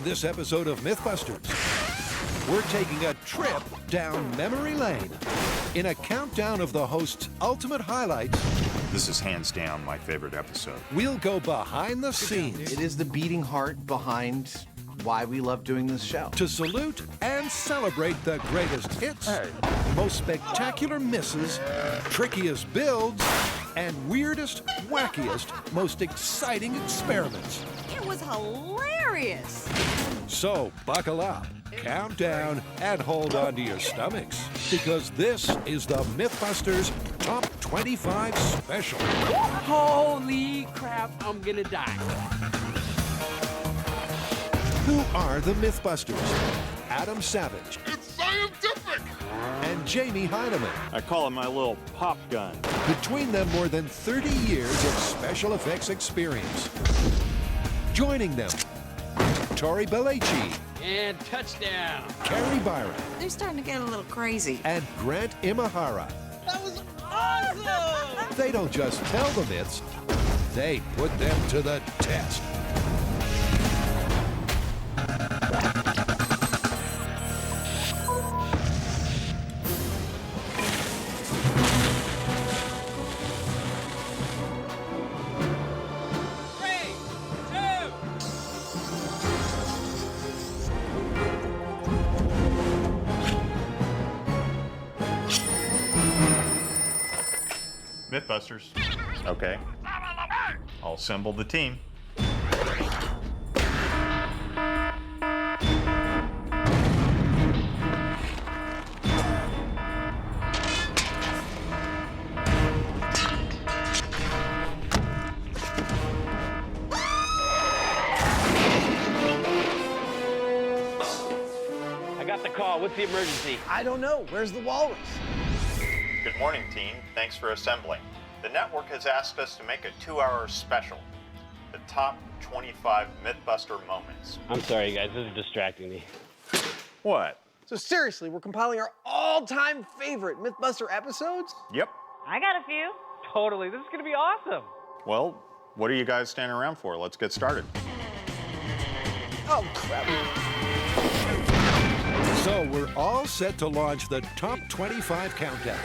this episode of MythBusters, we're taking a trip down memory lane in a countdown of the host's ultimate highlights. This is hands down my favorite episode. We'll go behind the scenes. It is the beating heart behind why we love doing this show. To salute and celebrate the greatest hits, most spectacular misses, trickiest builds, and weirdest, wackiest, most exciting experiments. It was hilarious. So buckle up, count down, and hold on to your stomachs, because this is the MythBusters Top 25 Special. Holy crap, I'm gonna die. Who are the MythBusters? Adam Savage. It's scientific! And Jamie Heineman. I call it my little pop gun. Between them, more than 30 years of special effects experience. Joining them, Tori Belleci. And touchdown. Carrie Byron. They're starting to get a little crazy. And Grant Imahara. That was awesome! They don't just tell the myths, they put them to the test. MythBusters. Okay. I'll assemble the team. I got the call. What's the emergency? I don't know. Where's the walrus? Good morning, team. Thanks for assembling. The network has asked us to make a 2-hour special. The top 25 MythBuster moments. I'm sorry, guys. This is distracting me. What? So seriously, we're compiling our all-time favorite MythBuster episodes? Yep. I got a few. Totally. This is gonna be awesome. Well, what are you guys standing around for? Let's get started. Oh, crap. So we're all set to launch the Top 25 countdown.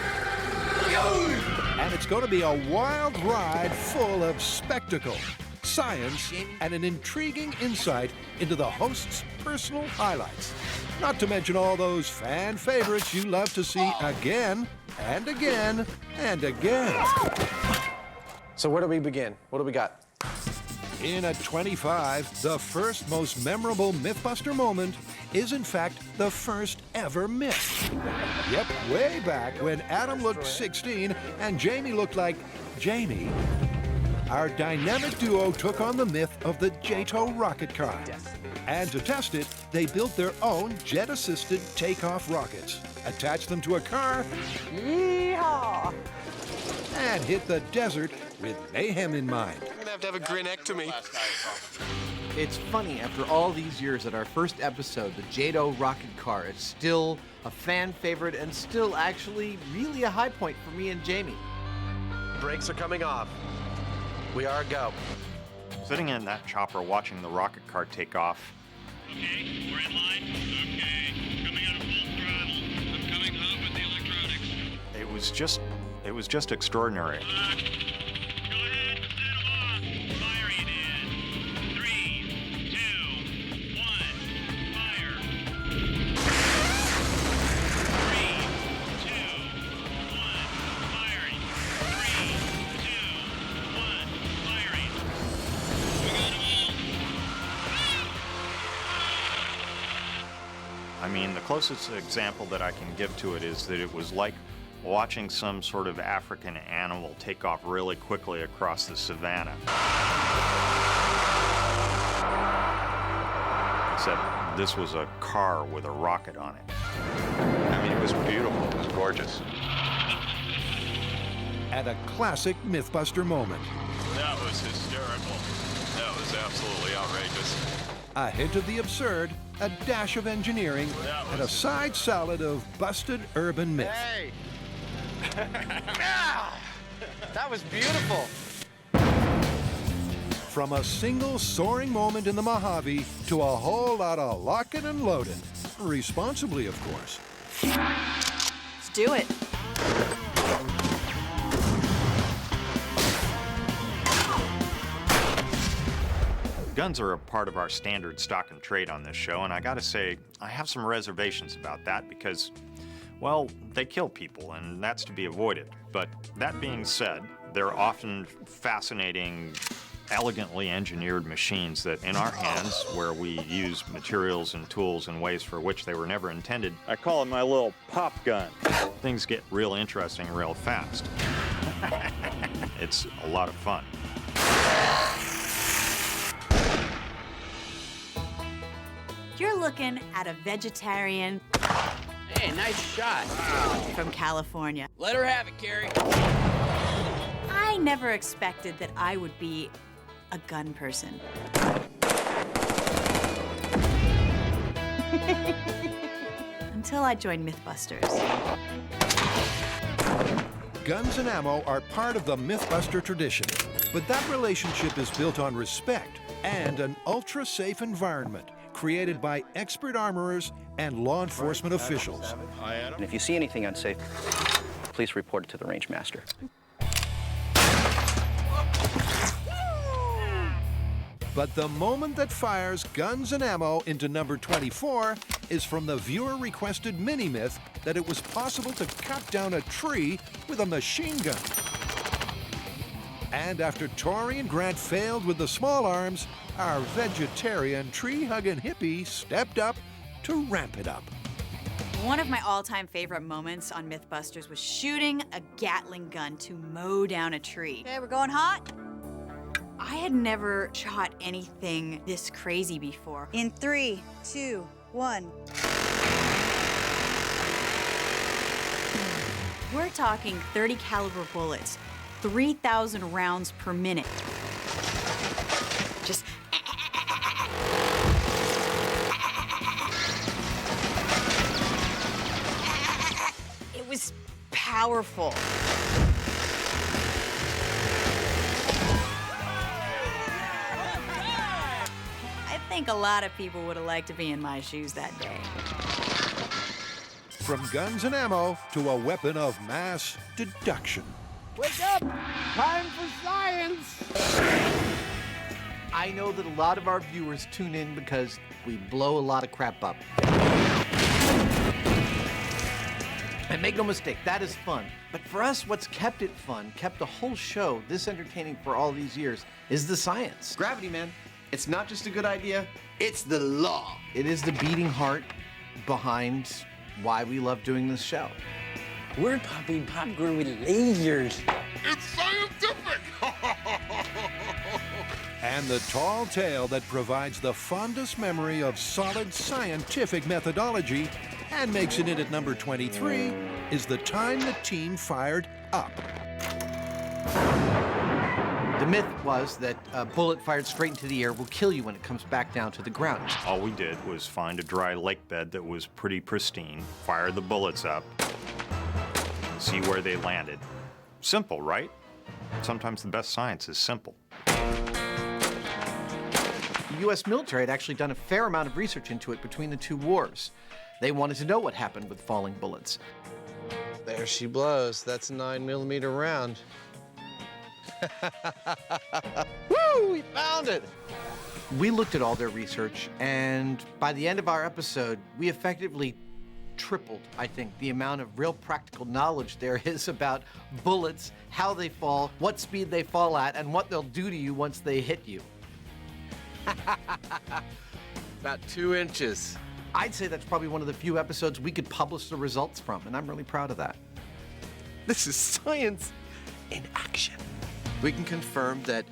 And it's going to be a wild ride full of spectacle, science, and an intriguing insight into the host's personal highlights. Not to mention all those fan favorites you love to see again and again and again. So where do we begin? What do we got? In at 25, the first most memorable MythBuster moment is in fact the first ever myth. Yep, way back when Adam looked 16 and Jamie looked like Jamie, our dynamic duo took on the myth of the JATO Rocket Car. And to test it, they built their own jet-assisted takeoff rockets, attached them to a car, yeehaw, and hit the desert with mayhem in mind. I'm gonna have to have a grinectomy. It's funny, after all these years, that our first episode, the JATO Rocket Car, is still a fan favorite and still actually really a high point for me and Jamie. Brakes are coming off. We are a go. Sitting in that chopper watching the rocket car take off. Okay, we're in line. Okay, coming out of full throttle. I'm coming hot with the electronics. It was just extraordinary. Go ahead, set them off. Firing in 3, 2, 1, fire. 3, 2, 1, firing. 3, 2, 1, firing. We got them all. I mean, the closest example that I can give to it is that it was like watching some sort of African animal take off really quickly across the savannah. Except this was a car with a rocket on it. I mean, it was beautiful. It was gorgeous. And a classic MythBuster moment. That was hysterical. That was absolutely outrageous. A hint of the absurd, a dash of engineering, and a side salad of busted urban myth. Hey! That was beautiful. From a single soaring moment in the Mojave to a whole lot of locking and loading. Responsibly, of course. Let's do it. Guns are a part of our standard stock and trade on this show, and I gotta say, I have some reservations about that because, well, they kill people, and that's to be avoided. But that being said, they're often fascinating, elegantly engineered machines that in our hands, where we use materials and tools in ways for which they were never intended, I call it my little pop gun. Things get real interesting real fast. It's a lot of fun. You're looking at a vegetarian Hey, nice shot. from California. Let her have it, Carrie. I never expected that I would be a gun person. Until I joined MythBusters. Guns and ammo are part of the Mythbuster tradition, but that relationship is built on respect and an ultra-safe environment created by expert armorers and law enforcement officials. And if you see anything unsafe, please report it to the range master. But the moment that fires guns and ammo into number 24 is from the viewer-requested mini-myth that it was possible to cut down a tree with a machine gun. And after Tori and Grant failed with the small arms, our vegetarian tree-hugging hippie stepped up to ramp it up. One of my all-time favorite moments on MythBusters was shooting a Gatling gun to mow down a tree. Okay, we're going hot. I had never shot anything this crazy before. In 3, 2, 1. We're talking 30 caliber bullets, 3,000 rounds per minute. Just it was powerful. I think a lot of people would have liked to be in my shoes that day. From guns and ammo to a weapon of mass deduction. Wake up! Time for science! I know that a lot of our viewers tune in because we blow a lot of crap up. And make no mistake, that is fun. But for us, what's kept it fun, kept the whole show this entertaining for all these years, is the science. Gravity, man. It's not just a good idea, it's the law. It is the beating heart behind why we love doing this show. We're popping popcorn with lasers. It's scientific! And the tall tale that provides the fondest memory of solid scientific methodology and makes it in at number 23 is the time the team fired up. The myth was that a bullet fired straight into the air will kill you when it comes back down to the ground. All we did was find a dry lake bed that was pretty pristine, fire the bullets up, and see where they landed. Simple, right? Sometimes the best science is simple. The U.S. military had actually done a fair amount of research into it between the two wars. They wanted to know what happened with falling bullets. There she blows. That's a 9mm round. Woo! We found it! We looked at all their research, and by the end of our episode, we effectively tripled, I think, the amount of real practical knowledge there is about bullets, how they fall, what speed they fall at, and what they'll do to you once they hit you. About 2 inches. I'd say that's probably one of the few episodes we could publish the results from, and I'm really proud of that. This is science in action. We can confirm that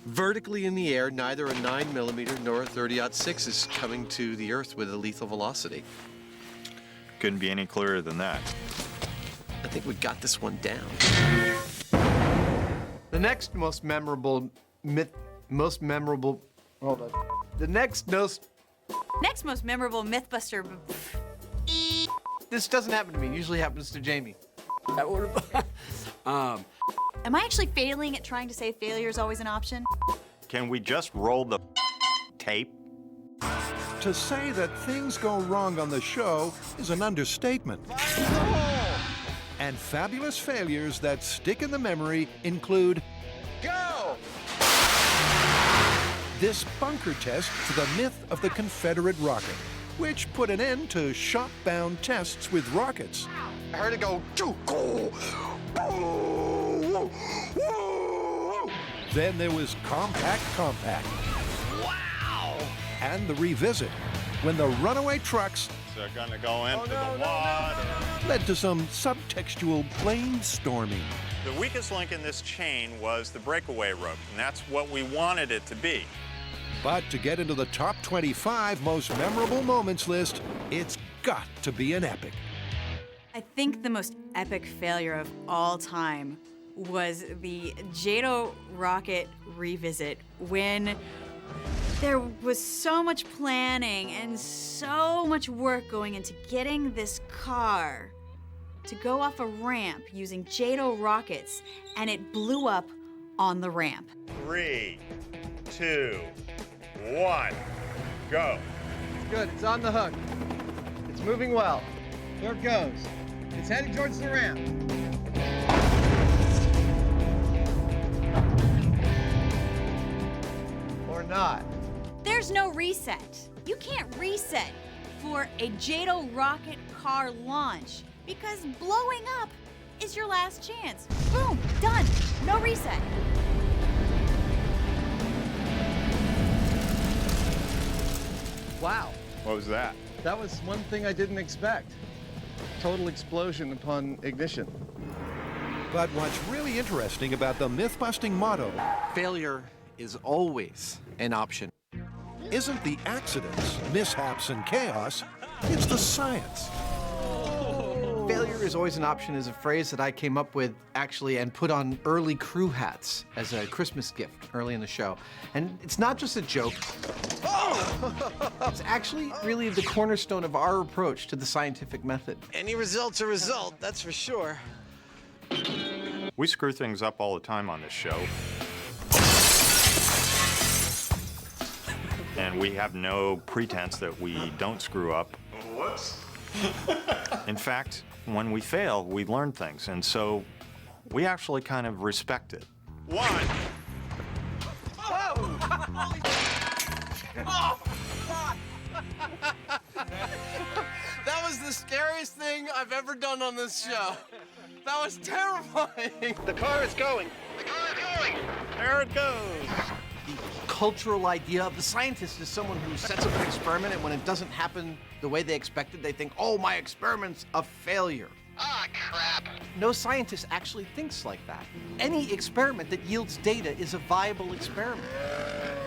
vertically in the air, neither a 9mm nor a 30-06 is coming to the Earth with a lethal velocity. Couldn't be any clearer than that. I think we got this one down. The next most memorable hold on. The next most memorable MythBuster. This doesn't happen to me. It usually happens to Jamie. That would have. Am I actually failing at trying to say failure is always an option? Can we just roll the tape? To say that things go wrong on the show is an understatement. And fabulous failures that stick in the memory include Go! this bunker test for the myth of the Confederate rocket, which put an end to shop-bound tests with rockets. I heard it go, choo, go, woo, woo. Then there was Compact. Wow! And the revisit, when the runaway trucks They're gonna go into the water. led to some subtextual brainstorming. The weakest link in this chain was the breakaway rope, and that's what we wanted it to be. But to get into the top 25 most memorable moments list, it's got to be an epic. I think the most epic failure of all time was the JATO Rocket revisit, when there was so much planning and so much work going into getting this car to go off a ramp using JATO rockets, and it blew up on the ramp. 3, 2, 1, go. Good, it's on the hook. It's moving well. There it goes. It's heading towards the ramp. Or not. There's no reset. You can't reset for a JATO rocket car launch because blowing up is your last chance. Boom, done. No reset. Wow, What was that? that was one thing I didn't expect. Total explosion upon ignition. But what's really interesting about the myth-busting motto Failure is always an option. isn't the accidents, mishaps, and chaos, it's the science. Failure is always an option is a phrase that I came up with, actually, and put on early crew hats as a Christmas gift early in the show. And it's not just a joke. It's actually really the cornerstone of our approach to the scientific method. Any result's a result, that's for sure. We screw things up all the time on this show. And we have no pretense that we don't screw up. Whoops. In fact, when we fail, we learn things, and so we actually kind of respect it. 1. That was the scariest thing I've ever done on this show. That was terrifying. The car is going. There it goes. The cultural idea of the scientist is someone who sets up an experiment, and when it doesn't happen the way they expected, they think, oh, my experiment's a failure. Ah, crap. No scientist actually thinks like that. Any experiment that yields data is a viable experiment.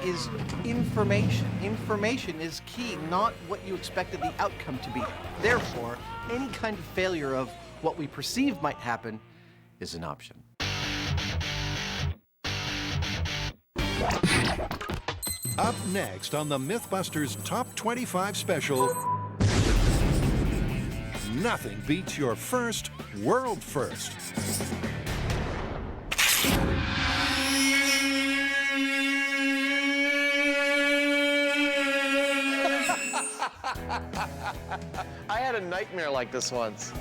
Is information. Information is key, not what you expected the outcome to be. Therefore, any kind of failure of what we perceive might happen is an option. Up next on the MythBusters Top 25 special, nothing beats your first world first. I had a nightmare like this once.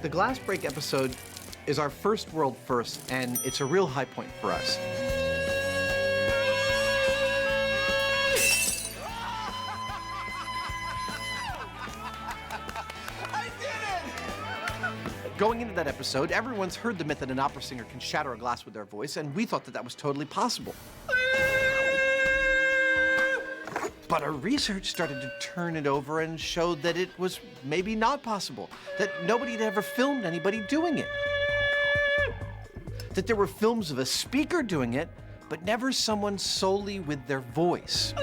The glass break episode is our first world first, and it's a real high point for us. Going into that episode, everyone's heard the myth that an opera singer can shatter a glass with their voice, and we thought that that was totally possible. But our research started to turn it over and showed that it was maybe not possible, that nobody had ever filmed anybody doing it. That there were films of a speaker doing it, but never someone solely with their voice.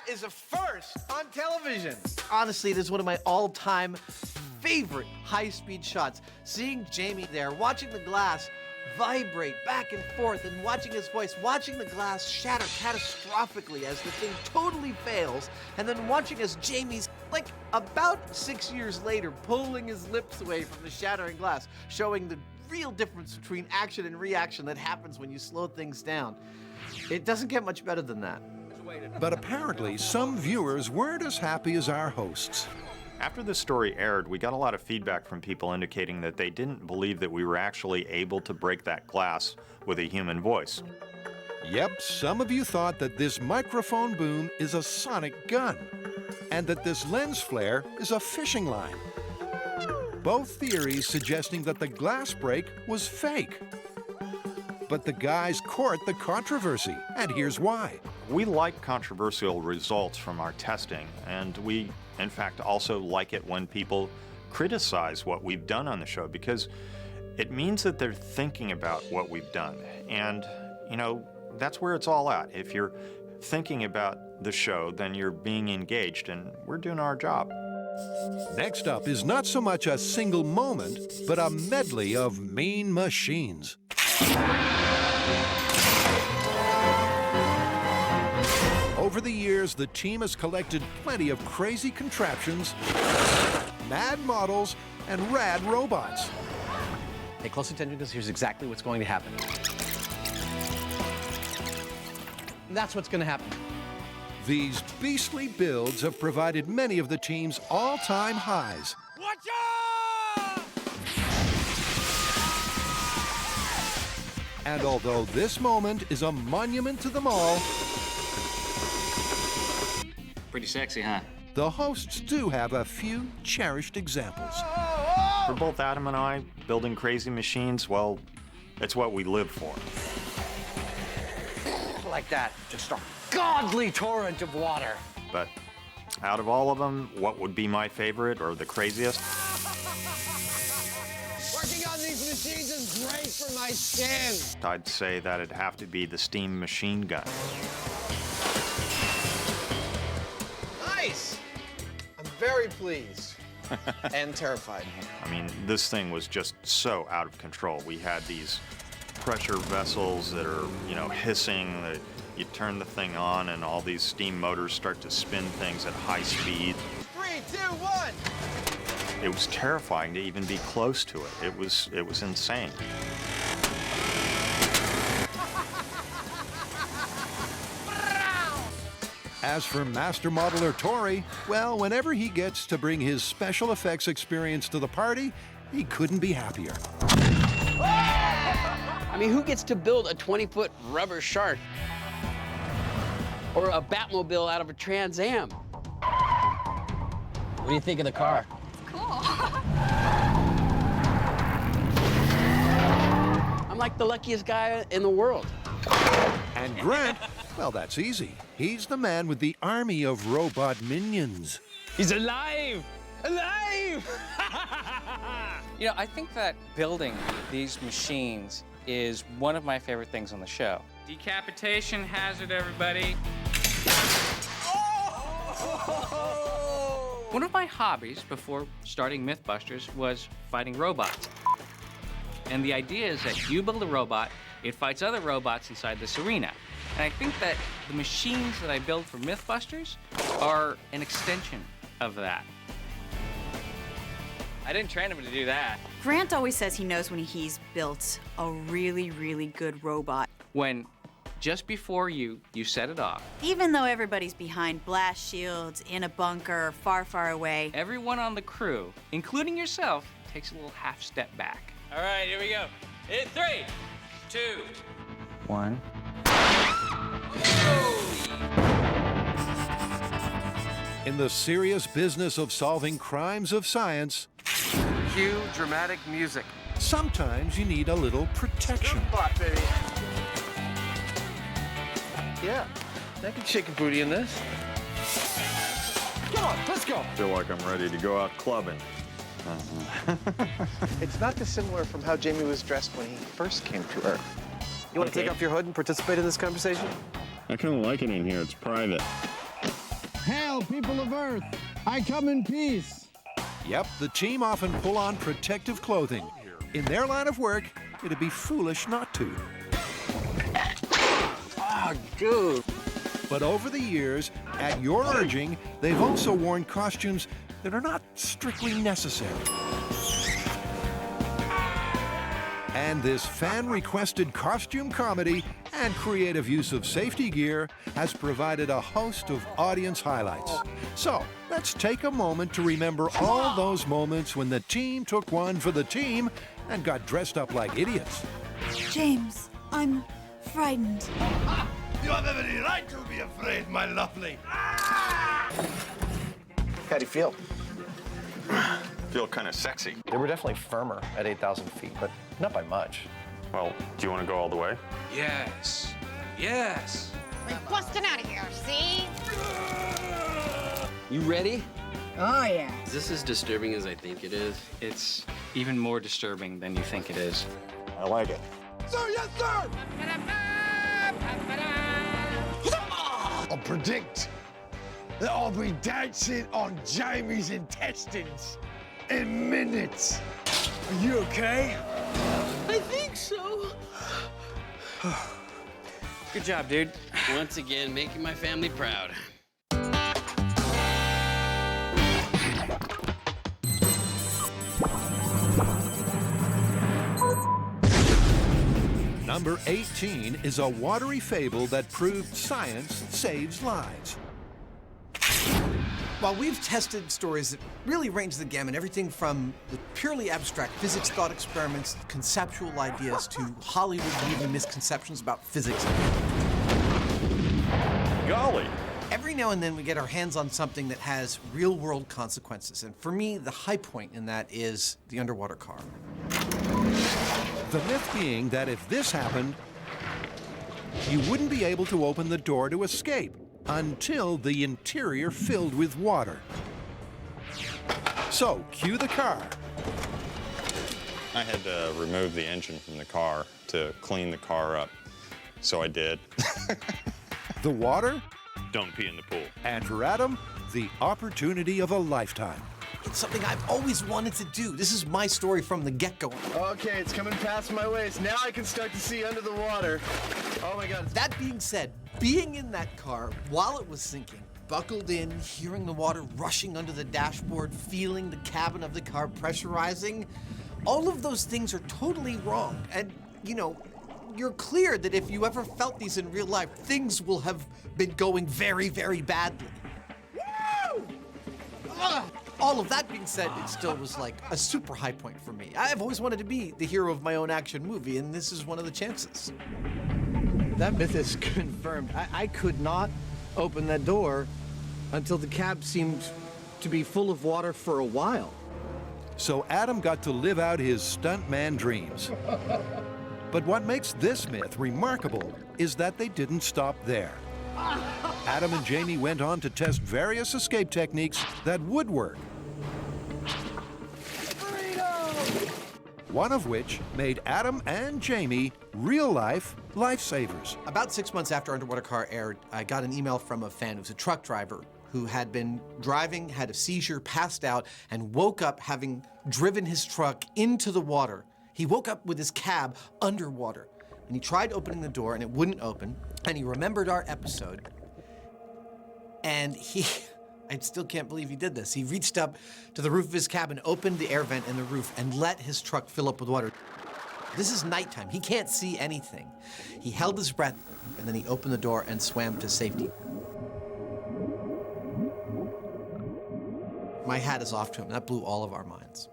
Is a first on television. Honestly, it is one of my all-time favorite high-speed shots. Seeing Jamie there, watching the glass vibrate back and forth, and watching his voice, watching the glass shatter catastrophically as the thing totally fails, and then watching as Jamie's, like, about 6 years later, pulling his lips away from the shattering glass, showing the real difference between action and reaction that happens when you slow things down. It doesn't get much better than that. But apparently, some viewers weren't as happy as our hosts. After the story aired, we got a lot of feedback from people indicating that they didn't believe that we were actually able to break that glass with a human voice. Yep, some of you thought that this microphone boom is a sonic gun, and that this lens flare is a fishing line. Both theories suggesting that the glass break was fake. But the guys court the controversy, and here's why. We like controversial results from our testing, and we, in fact, also like it when people criticize what we've done on the show, because it means that they're thinking about what we've done. And, you know, that's where it's all at. If you're thinking about the show, then you're being engaged, and we're doing our job. Next up is not so much a single moment, but a medley of mean machines. Over the years, the team has collected plenty of crazy contraptions, mad models, and rad robots. Pay close attention because here's exactly what's going to happen. That's what's going to happen. These beastly builds have provided many of the team's all-time highs. Watch out! And although this moment is a monument to them all, Pretty sexy, huh? the hosts do have a few cherished examples. For both Adam and I, building crazy machines, well, it's what we live for. Like that. Just a godly torrent of water. But out of all of them, what would be my favorite or the craziest? Working on these machines is great for my skin. I'd say that it'd have to be the steam machine gun. Nice! I'm very pleased and terrified. I mean, this thing was just so out of control. We had these pressure vessels that are, you know, hissing. You turn the thing on and all these steam motors start to spin things at high speed. 3, 2, 1! It was terrifying to even be close to it. It was insane. As for Master Modeler Tori, well, whenever he gets to bring his special effects experience to the party, he couldn't be happier. I mean, who gets to build a 20-foot rubber shark? Or a Batmobile out of a Trans Am? What do you think of the car? Cool. I'm like the luckiest guy in the world. And Grant, well, that's easy. He's the man with the army of robot minions. He's alive! Alive! You know, I think that building these machines is one of my favorite things on the show. Decapitation hazard, everybody. One of my hobbies before starting MythBusters was fighting robots. And the idea is that you build a robot, it fights other robots inside this arena. And I think that the machines that I build for MythBusters are an extension of that. I didn't train him to do that. Grant always says he knows when he's built a really, really good robot. When just before you set it off, Even though everybody's behind blast shields, in a bunker, far, far away. everyone on the crew, including yourself, takes a little half step back. All right, here we go. In 3, 2, 1. In the serious business of solving crimes of science, Cue dramatic music. sometimes you need a little protection. Bot, baby. Yeah, I can shake a booty in this. Come on, let's go. I feel like I'm ready to go out clubbing. It's not dissimilar from how Jamie was dressed when he first came to Earth. You want to take off your hood and participate in this conversation? I kind of like it in here. It's private. Hail, people of Earth! I come in peace. Yep, the team often pull on protective clothing. In their line of work, it'd be foolish not to. Oh, dude. But over the years, at your urging, they've also worn costumes that are not strictly necessary. And this fan-requested costume comedy and creative use of safety gear has provided a host of audience highlights. So, let's take a moment to remember all those moments when the team took one for the team and got dressed up like idiots. James, I'm frightened. You have every right to be afraid, my lovely. How do you feel? Feel kind of sexy. They were definitely firmer at 8,000 feet, but not by much. Well, do you want to go all the way? Yes. Yes. We're busting out of here, see? You ready? Oh, yeah. Is this as disturbing as I think it is? It's even more disturbing than you think it is. I like it. Sir, yes, sir! I'll predict that I'll be dancing on Jamie's intestines in minutes. Are you okay? I think so. Good job, dude. Once again, making my family proud. Number 18 is a watery fable that proved science saves lives. While we've tested stories that really range the gamut, everything from the purely abstract physics thought experiments, conceptual ideas, to Hollywood movie misconceptions about physics. Golly. Every now and then we get our hands on something that has real-world consequences, and for me, the high point in that is the underwater car. The myth being that if this happened, you wouldn't be able to open the door to escape until the interior filled with water. So, cue the car. I had to remove the engine from the car to clean the car up, so I did. The water, Don't pee in the pool. and for Adam, the opportunity of a lifetime. It's something I've always wanted to do. This is my story from the get-go. Okay, it's coming past my waist. Now I can start to see under the water. Oh my God. That being said, being in that car while it was sinking, buckled in, hearing the water rushing under the dashboard, feeling the cabin of the car pressurizing, all of those things are totally wrong. And, you know, you're clear that if you ever felt these in real life, things will have been going very, very badly. Woo! All of that being said, it still was like a super high point for me. I've always wanted to be the hero of my own action movie, and this is one of the chances. That myth is confirmed. I could not open that door until the cab seemed to be full of water for a while. So Adam got to live out his stuntman dreams. But what makes this myth remarkable is that they didn't stop there. Adam and Jamie went on to test various escape techniques that would work. One of which made Adam and Jamie real-life lifesavers. About 6 months after Underwater Car aired, I got an email from a fan who's a truck driver who had been driving, had a seizure, passed out, and woke up having driven his truck into the water. He woke up with his cab underwater, and he tried opening the door, and it wouldn't open, and he remembered our episode, and I still can't believe he did this. He reached up to the roof of his cabin, opened the air vent in the roof, and let his truck fill up with water. This is nighttime. He can't see anything. He held his breath, and then he opened the door and swam to safety. My hat is off to him. That blew all of our minds.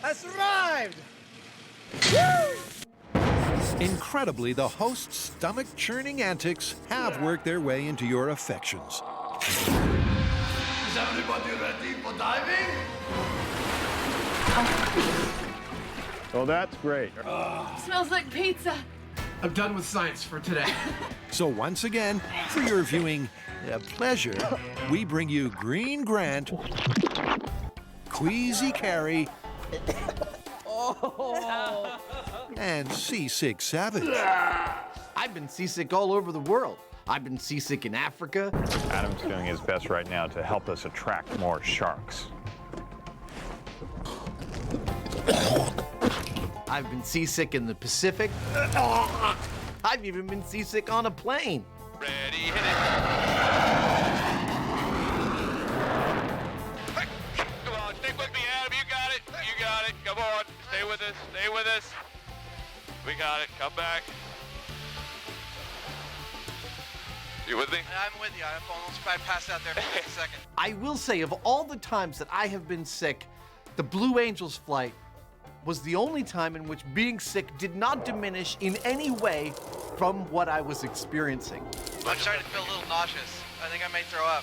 I survived! Incredibly, the host's stomach-churning antics have worked their way into your affections. Is everybody ready for diving? Well, that's great. Smells like pizza. I'm done with science for today. So once again, for your viewing pleasure, we bring you Green Grant, Queasy Carrie, and Seasick Savage. I've been seasick all over the world. I've been seasick in Africa. Adam's doing his best right now to help us attract more sharks. I've been seasick in the Pacific. I've even been seasick on a plane. Ready, hit it. Come on, stick with me, Adam. You got it. You got it. Come on. Stay with us. Stay with us. We got it. Come back. You with me? I'm with you. I'm almost probably passed out there for a second. I will say, of all the times that I have been sick, the Blue Angels flight was the only time in which being sick did not diminish in any way from what I was experiencing. I'm starting to feel a little nauseous. I think I may throw up.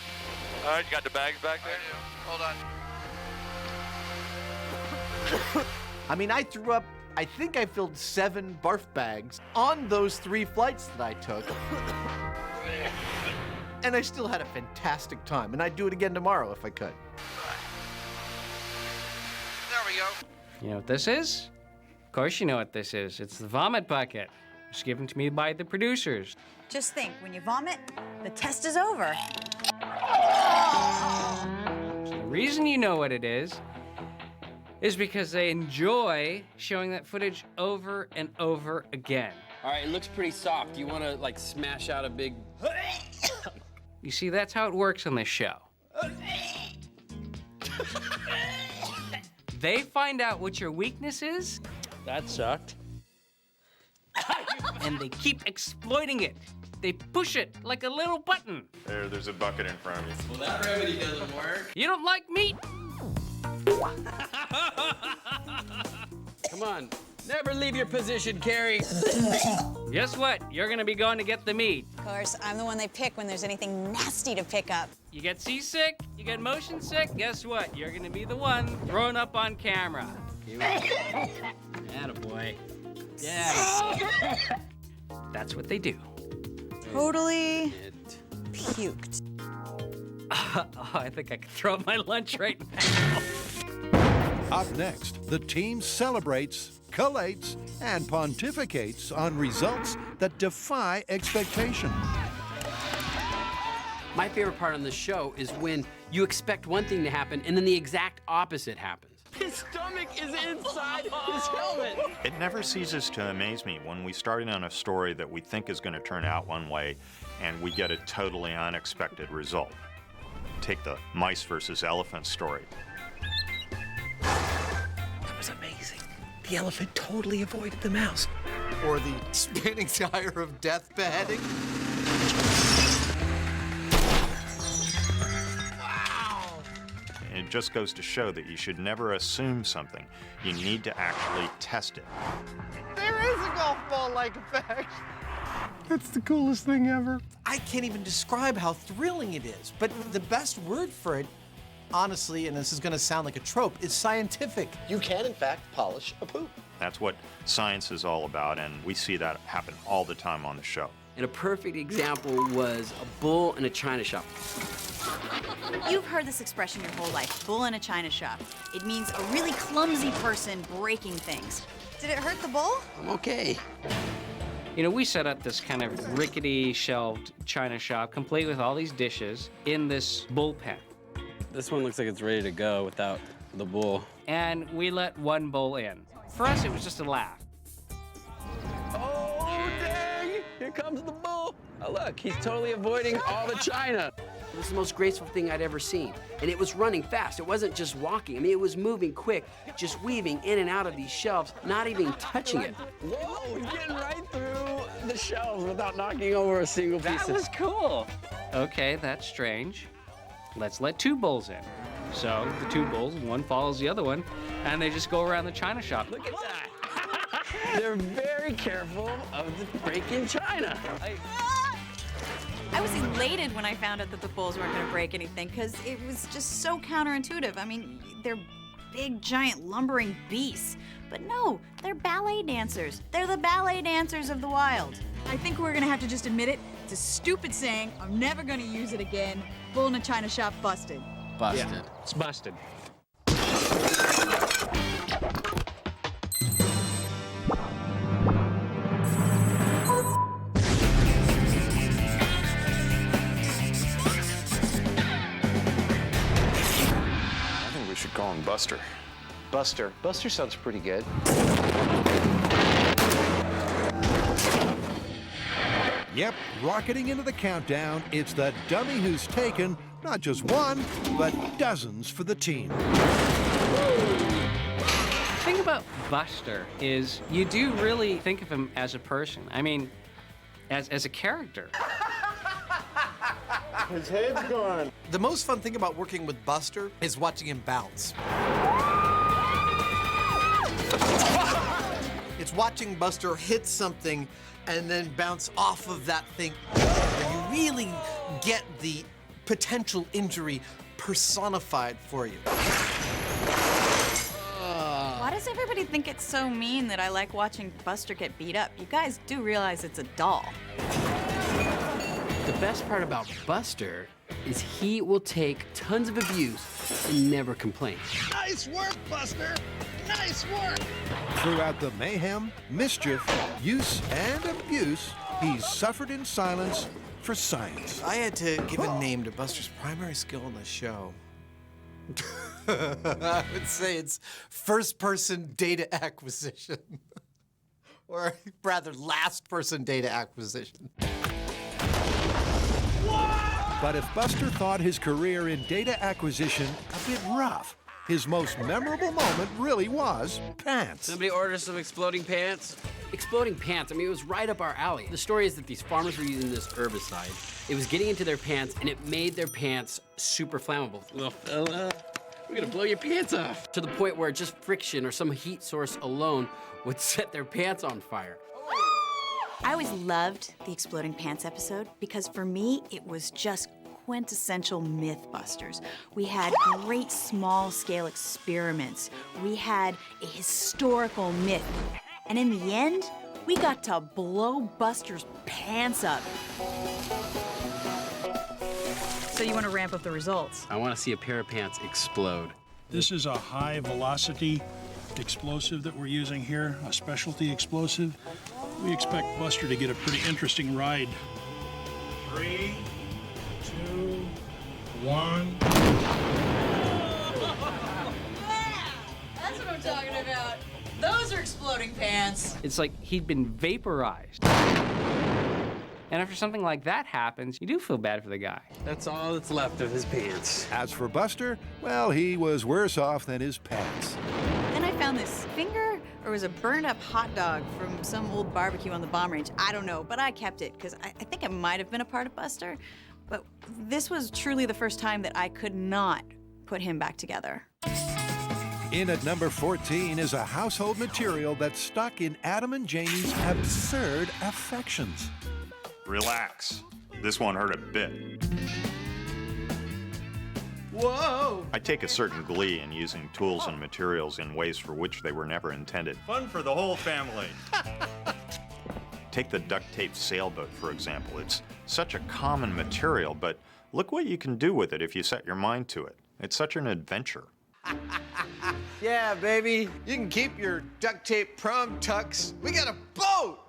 All right, you got the bags back there? I do. Hold on. I mean, I threw up, I think I filled 7 barf bags on those 3 flights that I took. And I still had a fantastic time, and I'd do it again tomorrow if I could. There we go. You know what this is? Of course you know what this is. It's the vomit bucket. It was given to me by the producers. Just think, when you vomit, the test is over. The reason you know what it is because they enjoy showing that footage over and over again. All right, it looks pretty soft. Do you want to, like, smash out a big... You see, that's how it works on this show. They find out what your weakness is. That sucked. And they keep exploiting it. They push it like a little button. There's a bucket in front of you. Well, that remedy doesn't work. You don't like meat? Come on. Never leave your position, Carrie. Guess what? You're gonna be going to get the meat. Of course, I'm the one they pick when there's anything nasty to pick up. You get seasick, you get motion sick, guess what? You're gonna be the one thrown up on camera. Attaboy. Yeah. That's what they do. Totally puked. Oh, I think I could throw up my lunch right now. Up next, the team celebrates, collates, and pontificates on results that defy expectation. My favorite part on the show is when you expect one thing to happen and then the exact opposite happens. His stomach is inside his helmet. It never ceases to amaze me when we start in on a story that we think is going to turn out one way and we get a totally unexpected result. Take the mice versus elephant story. That was amazing. The elephant totally avoided the mouse. Or the spinning tire of death beheading. It just goes to show that you should never assume something. You need to actually test it. There is a golf ball-like effect. That's the coolest thing ever. I can't even describe how thrilling it is, but the best word for it, honestly, and this is gonna sound like a trope, is scientific. You can, in fact, polish a poop. That's what science is all about, and we see that happen all the time on the show. And a perfect example was a bull in a china shop. You've heard this expression your whole life, bull in a china shop. It means a really clumsy person breaking things. Did it hurt the bull? I'm okay. You know, we set up this kind of rickety shelved china shop, complete with all these dishes, in this bullpen. This one looks like it's ready to go without the bull. And we let one bull in. For us, it was just a laugh. Oh, dang! Here comes the bull. Oh, look, he's totally avoiding all the china. It was the most graceful thing I'd ever seen. And it was running fast. It wasn't just walking. I mean, it was moving quick, just weaving in and out of these shelves, not even touching it. Whoa, he's getting right through the shelves without knocking over a single piece. That was cool. Okay, that's strange. Let's let 2 bulls in. So the 2 bulls, one follows the other one, and they just go around the china shop. Look at that. They're very careful of the break-in china. I was elated when I found out that the bulls weren't gonna break anything, because it was just so counterintuitive. I mean, they're big, giant, lumbering beasts. But no, they're ballet dancers. They're the ballet dancers of the wild. I think we're gonna have to just admit it. It's a stupid saying. I'm never gonna use it again. Bull in a china shop busted. Busted. Yeah, it's busted. Call him Buster. Buster. Buster sounds pretty good. Yep, rocketing into the countdown, it's the dummy who's taken not just one, but dozens for the team. The thing about Buster is you do really think of him as a person. I mean, as a character. His head's gone. The most fun thing about working with Buster is watching him bounce. It's watching Buster hit something and then bounce off of that thing. You really get the potential injury personified for you. Why does everybody think it's so mean that I like watching Buster get beat up? You guys do realize it's a doll. The best part about Buster is he will take tons of abuse and never complain. Nice work, Buster. Nice work. Throughout the mayhem, mischief, use, and abuse, he's suffered in silence for science. I had to give a name to Buster's primary skill in the show. I would say it's first-person data acquisition. Or rather, last-person data acquisition. But if Buster thought his career in data acquisition a bit rough, his most memorable moment really was pants. Somebody ordered some exploding pants? Exploding pants, I mean, it was right up our alley. The story is that these farmers were using this herbicide. It was getting into their pants, and it made their pants super flammable. Little fella, we're gonna blow your pants off. To the point where just friction or some heat source alone would set their pants on fire. I always loved the Exploding Pants episode because for me, it was just quintessential MythBusters. We had great small-scale experiments. We had a historical myth. And in the end, we got to blow Buster's pants up. So you want to ramp up the results? I want to see a pair of pants explode. This is a high-velocity explosive that we're using here, a specialty explosive. We expect Buster to get a pretty interesting ride. 3, 2, 1. That's what I'm talking about. Those are exploding pants. It's like he'd been vaporized. And after something like that happens, you do feel bad for the guy. That's all that's left of his pants. As for Buster, well, he was worse off than his pants. Then I found this finger, or it was a burned-up hot dog from some old barbecue on the bomb range. I don't know, but I kept it because I think it might have been a part of Buster. But this was truly the first time that I could not put him back together. In at number 14 is a household material that's stuck in Adam and Jamie's absurd affections. Relax. This won't hurt a bit. Whoa! I take a certain glee in using tools and materials in ways for which they were never intended. Fun for the whole family. Take the duct tape sailboat, for example. It's such a common material, but look what you can do with it if you set your mind to it. It's such an adventure. Yeah, baby. You can keep your duct tape prom tux. We got a boat!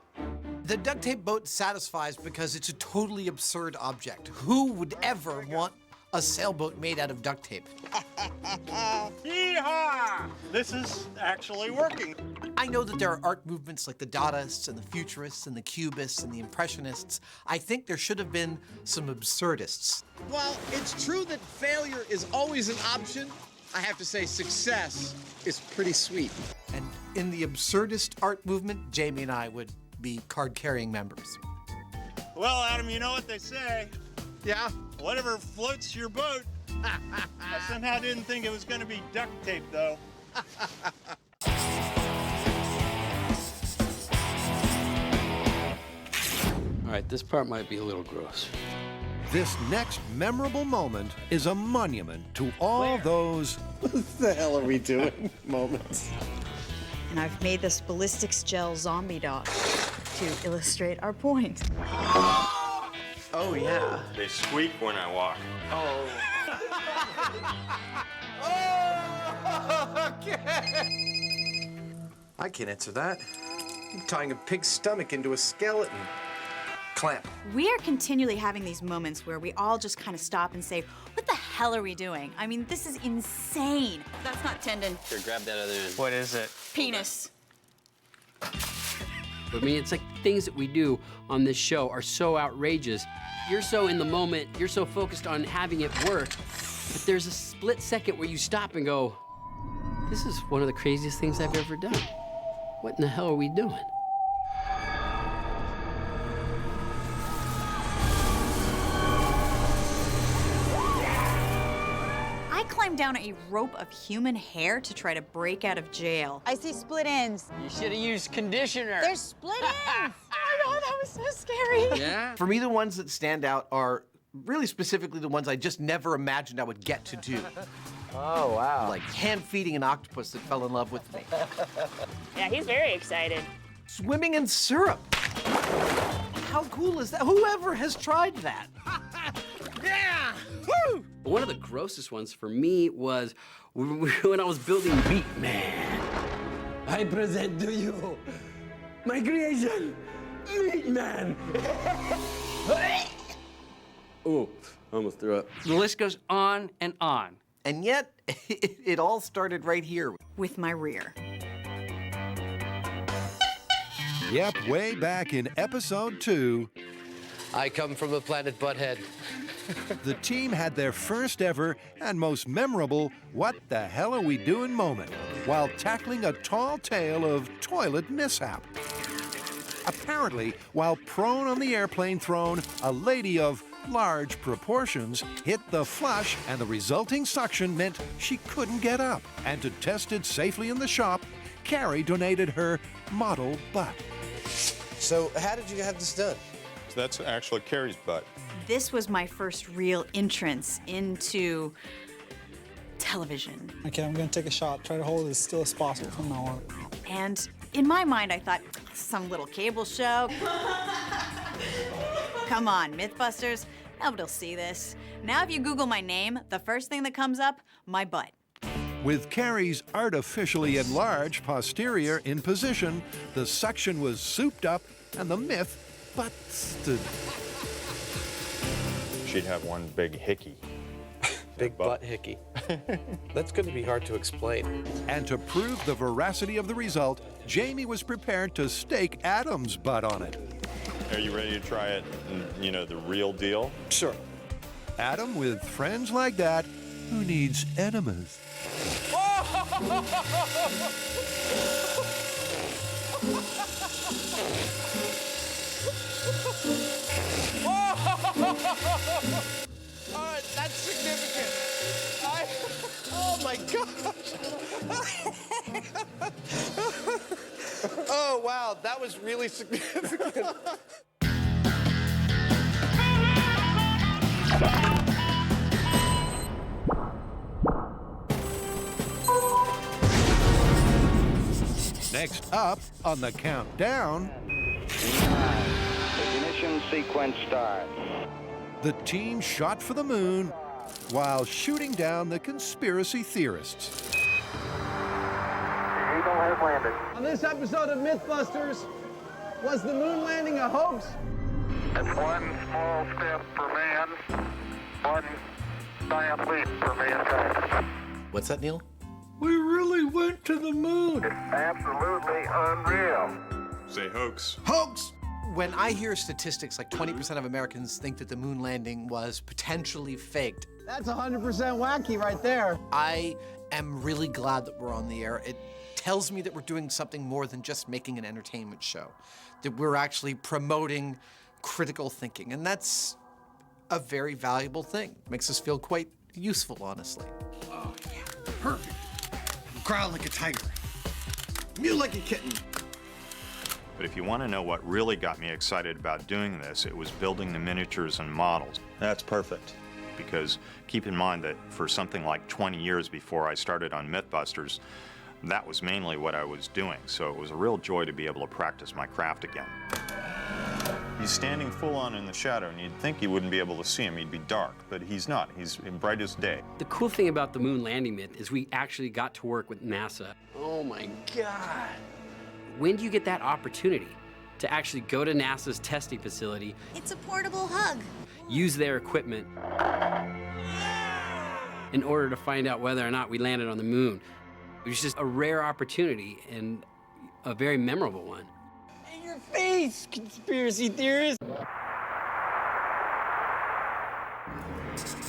The duct tape boat satisfies because it's a totally absurd object. Who would ever want a sailboat made out of duct tape? Yeehaw! This is actually working. I know that there are art movements like the Dadaists and the Futurists and the Cubists and the Impressionists. I think there should have been some absurdists. While it's true that failure is always an option, I have to say success is pretty sweet. And in the absurdist art movement, Jamie and I would be card-carrying members. Well, Adam, you know what they say. Yeah? Whatever floats your boat. I somehow didn't think it was going to be duct tape, though. All right, this part might be a little gross. This next memorable moment is a monument to all those What the hell are we doing? Moments. And I've made this ballistics gel zombie dog to illustrate our point. Oh, yeah. They squeak when I walk. Oh. Okay. I can't answer that. I'm tying a pig's stomach into a skeleton. Clamp. We are continually having these moments where we all just kind of stop and say, what the hell are we doing? I mean, this is insane. That's not tendon. Here, grab that other end. What is it? Penis. I mean, it's like things that we do on this show are so outrageous. You're so in the moment, you're so focused on having it work, but there's a split second where you stop and go, this is one of the craziest things I've ever done. What in the hell are we doing? I climbed down a rope of human hair to try to break out of jail. I see split ends. You should have used conditioner. There's split ends. Oh no, that was so scary. Yeah? For me, the ones that stand out are really specifically the ones I just never imagined I would get to do. Oh, wow. Like hand-feeding an octopus that fell in love with me. Yeah, he's very excited. Swimming in syrup. How cool is that? Whoever has tried that? Yeah! Woo! One of the grossest ones for me was when I was building Meat Man. I present to you my creation, Meat Man. Oh, I almost threw up. The list goes on and on. And yet, it all started right here. With my rear. Yep, way back in episode 2. I come from the planet Butthead. The team had their first ever and most memorable "What the hell are we doing" moment while tackling a tall tale of toilet mishap. Apparently, while prone on the airplane throne, a lady of large proportions hit the flush, and the resulting suction meant she couldn't get up. And to test it safely in the shop, Carrie donated her model butt. So how did you have this done? So that's actually Carrie's butt. This was my first real entrance into television. Okay, I'm gonna take a shot. Try to hold it as still as possible from now on. And in my mind, I thought, some little cable show. Come on, MythBusters. Nobody'll see this. Now if you Google my name, the first thing that comes up, my butt. With Carrie's artificially enlarged posterior in position, the suction was souped up and the myth busted. She'd have one big hickey. Big butt hickey. That's going to be hard to explain. And to prove the veracity of the result, Jamie was prepared to stake Adam's butt on it. Are you ready to try it, you know, the real deal? Sure. Adam, with friends like that, who needs enemas? Oh, that's significant. Oh my gosh. Oh wow, that was really significant. Next up on the countdown, Ignition sequence starts. the team shot for the moon while shooting down the conspiracy theorists. Eagle has landed. On this episode of MythBusters, was the moon landing a hoax? It's one small step for man, one giant leap for mankind. What's that, Neil? We really went to the moon. It's absolutely unreal. Say hoax. Hoax! When I hear statistics like 20% of Americans think that the moon landing was potentially faked, That's 100% wacky right there. I am really glad that we're on the air. It tells me that we're doing something more than just making an entertainment show, that we're actually promoting critical thinking, and that's a very valuable thing. Makes us feel quite useful, honestly. Oh, yeah, perfect. Growl like a tiger. Mew like a kitten. But if you want to know what really got me excited about doing this, it was building the miniatures and models. That's perfect. Because keep in mind that for something like 20 years before I started on MythBusters, that was mainly what I was doing. So it was a real joy to be able to practice my craft again. He's standing full on in the shadow, and you'd think you wouldn't be able to see him. He'd be dark, but he's not. He's bright as day. The cool thing about the moon landing myth is we actually got to work with NASA. Oh my God. When do you get that opportunity to actually go to NASA's testing facility? It's a portable hug. Use their equipment in order to find out whether or not we landed on the moon. It was just a rare opportunity and a very memorable one. In your Nice, conspiracy theorist.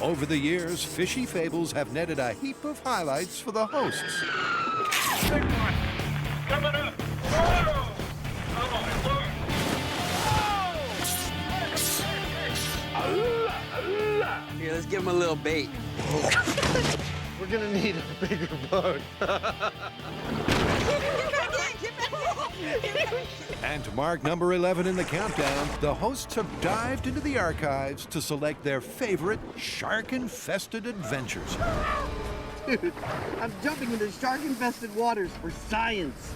Over the years, Fishy Fables have netted a heap of highlights for the hosts. Big one. Coming up. Whoa! Oh, my Lord. Here, let's give him a little bait. We're gonna need a bigger boat. And to mark number 11 in the countdown, the hosts have dived into the archives to select their favorite shark-infested adventures. Dude, I'm jumping into shark-infested waters for science.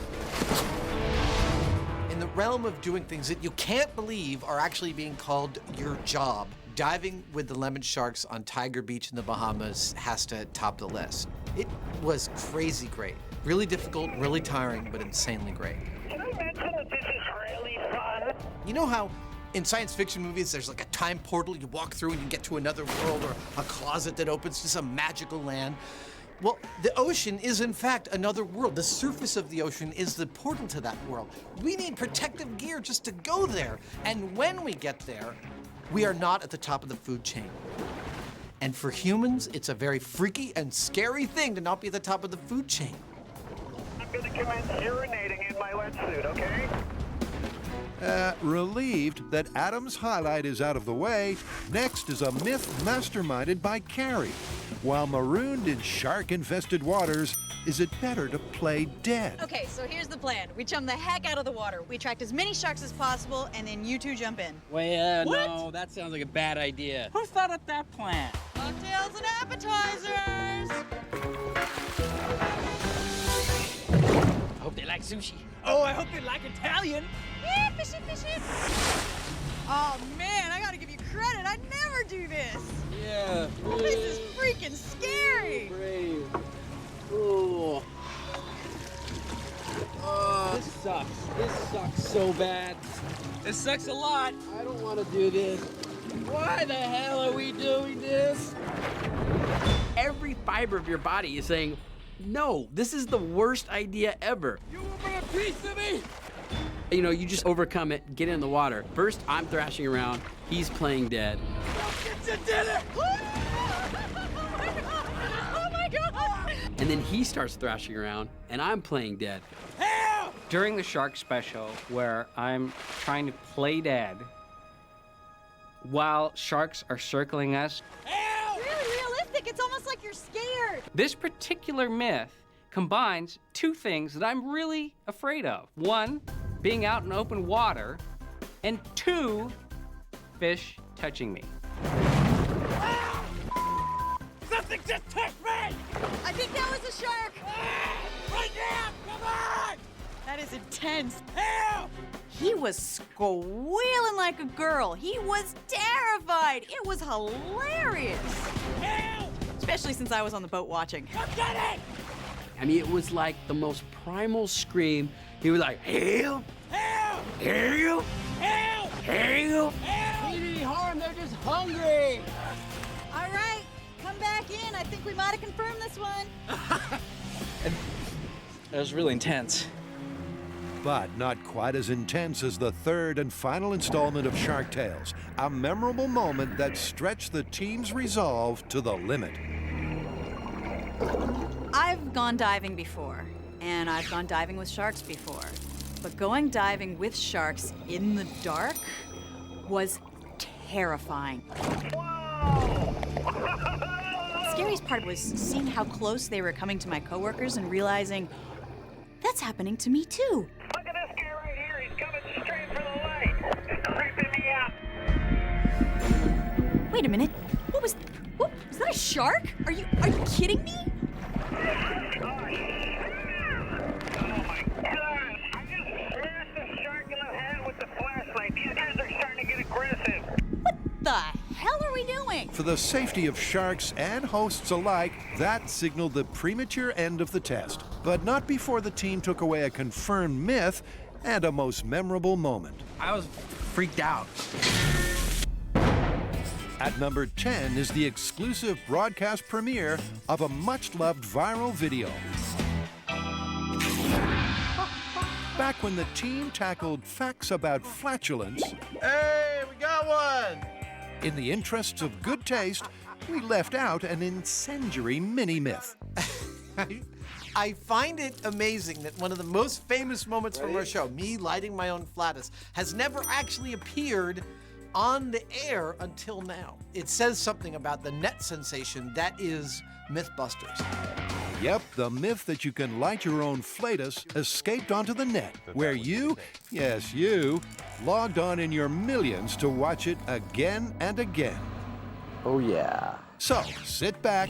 In the realm of doing things that you can't believe are actually being called your job, diving with the lemon sharks on Tiger Beach in the Bahamas has to top the list. It was crazy great. Really difficult, really tiring, but insanely great. Can I mention that this is really fun? You know how in science fiction movies there's like a time portal you walk through and you get to another world, or a closet that opens to some magical land? Well, the ocean is in fact another world. The surface of the ocean is the portal to that world. We need protective gear just to go there. And when we get there, we are not at the top of the food chain. And for humans, it's a very freaky and scary thing to not be at the top of the food chain. I'm gonna commence urinating in my wetsuit, okay? Relieved that Adam's highlight is out of the way, next is a myth masterminded by Carrie. While marooned in shark-infested waters, is it better to play dead? Okay, so here's the plan. We chum the heck out of the water. We attract as many sharks as possible, and then you two jump in. Well, What? no, that sounds like a bad idea. Who thought up that plan? Cocktails and appetizers! I hope they like sushi. Oh, I hope they like Italian. Yeah, fishy, fishy. Oh man, I gotta give you credit. I'd never do this. Yeah. This is freaking scary. Brave. Oh. This sucks. This sucks so bad. This sucks a lot. I don't want to do this. Why the hell are we doing this? Every fiber of your body is saying, no, this is the worst idea ever. You want a piece of me? You know, you just overcome it, get in the water. First, I'm thrashing around. He's playing dead. Get your dinner! Oh my god! And then he starts thrashing around, and I'm playing dead. Help! During the shark special, where I'm trying to play dead while sharks are circling us, Really realistic. It's almost like you're scared. this particular myth combines two things that I'm really afraid of. One, being out in open water, and two, fish touching me. Something just touched me! I think that was a shark. Right now! Come on! That is intense. Help! He was squealing like a girl. He was terrified. It was hilarious. Help! Especially since I was on the boat watching. I'm getting! I mean, it was like the most primal scream. He was like, help! Help! Help! Help! Help! Help! Need any harm? They're just hungry. All right, come back in. I think we might have confirmed this one. That was really intense. But not quite as intense as the third and final installment of Shark Tales, a memorable moment that stretched the team's resolve to the limit. I've gone diving before, and I've gone diving with sharks before. But going diving with sharks in the dark was terrifying. The scariest part was seeing how close they were coming to my coworkers and realizing that's happening to me too. Look at this guy right here. He's coming straight for the light. He's creeping me out. Wait a minute. What was that a shark? Are you kidding me? Oh my God. I just smashed the shark in the head with the flashlight. These guys are starting to get aggressive. What the hell are we doing? For the safety of sharks and hosts alike, that signaled the premature end of the test. But not before the team took away a confirmed myth and a most memorable moment. I was freaked out. At number 10 is the exclusive broadcast premiere of a much-loved viral video. back when the team tackled facts about flatulence. Hey, we got one! In the interests of good taste, we left out an incendiary mini-myth. I find it amazing that one of the most famous moments from our show, me lighting my own flatus, has never actually appeared on the air until now. It says something about the net sensation that is MythBusters. Yep, the myth that you can light your own flatus escaped onto the net, where you, yes you, logged on in your millions to watch it again and again. Oh yeah. So, sit back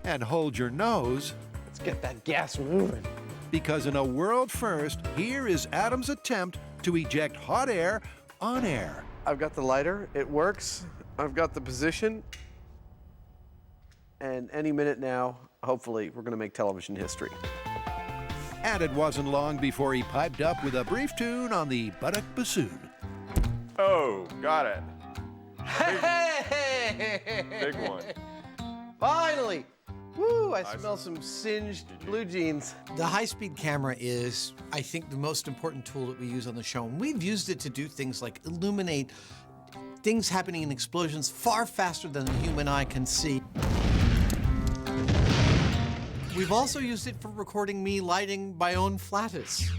and hold your nose. Let's get that gas moving. Because in a world first, here is Adam's attempt to eject hot air on air. I've got the lighter, it works. I've got the position. And any minute now, hopefully, we're gonna make television history. And it wasn't long before he piped up with a brief tune on the buttock bassoon. Oh, got it. Hey! Big one. Finally! Woo, I smell some singed blue jeans. The high-speed camera is, I think, the most important tool that we use on the show. And we've used it to do things like illuminate things happening in explosions far faster than the human eye can see. We've also used it for recording me lighting my own flatus.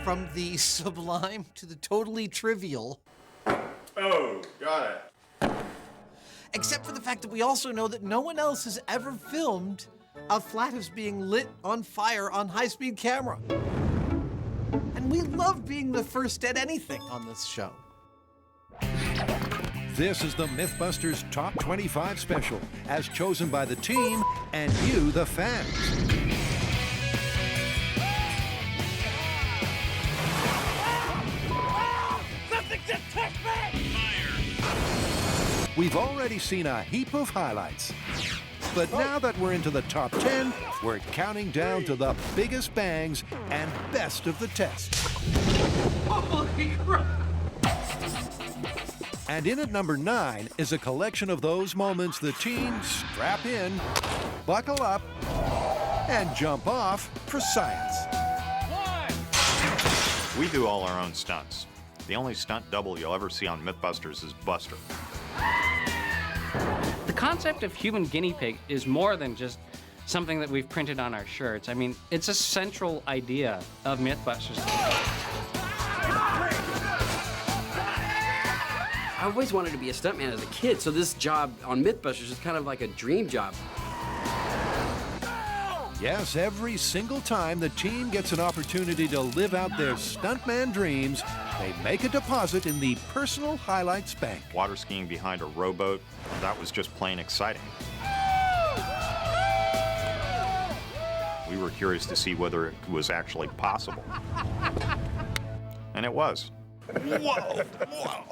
From the sublime to the totally trivial. Oh, got it. Except for the fact that we also know that no one else has ever filmed a flatus being lit on fire on high-speed camera. And we love being the first at anything on this show. This is the MythBusters Top 25 special, as chosen by the team and you, the fans. Something just touched me! We've already seen a heap of highlights. But now that we're into the top 10, we're counting down to the biggest bangs and best of the tests. Holy crap! And in at number 9 is a collection of those moments the teens strap in, buckle up, and jump off for science. We do all our own stunts. The only stunt double you'll ever see on MythBusters is Buster. The concept of human guinea pig is more than just something that we've printed on our shirts. I mean, it's a central idea of MythBusters. I always wanted to be a stuntman as a kid, so this job on MythBusters is kind of like a dream job. Yes, every single time the team gets an opportunity to live out their stuntman dreams, they make a deposit in the Personal Highlights Bank. Water skiing behind a rowboat, that was just plain exciting. We were curious to see whether it was actually possible. And it was. Whoa! Whoa!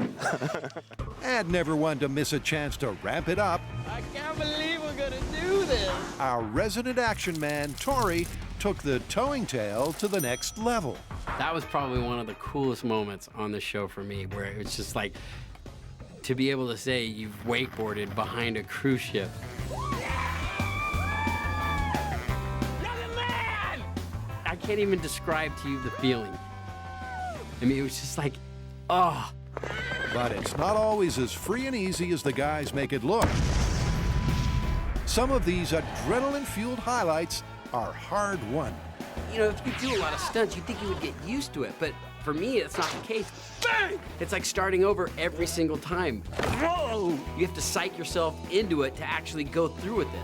And never one to miss a chance to ramp it up. I can't believe we're gonna do this. Our resident action man, Tori, took the towing tail to the next level. That was probably one of the coolest moments on the show for me, where it was just like, to be able to say you've wakeboarded behind a cruise ship. I can't even describe to you the feeling. I mean, it was just like, oh. But it's not always as free and easy as the guys make it look. Some of these adrenaline-fueled highlights are hard won. You know, if you do a lot of stunts, you'd think you would get used to it, but for me, it's not the case. Bang! It's like starting over every single time. Whoa! You have to psych yourself into it to actually go through with it.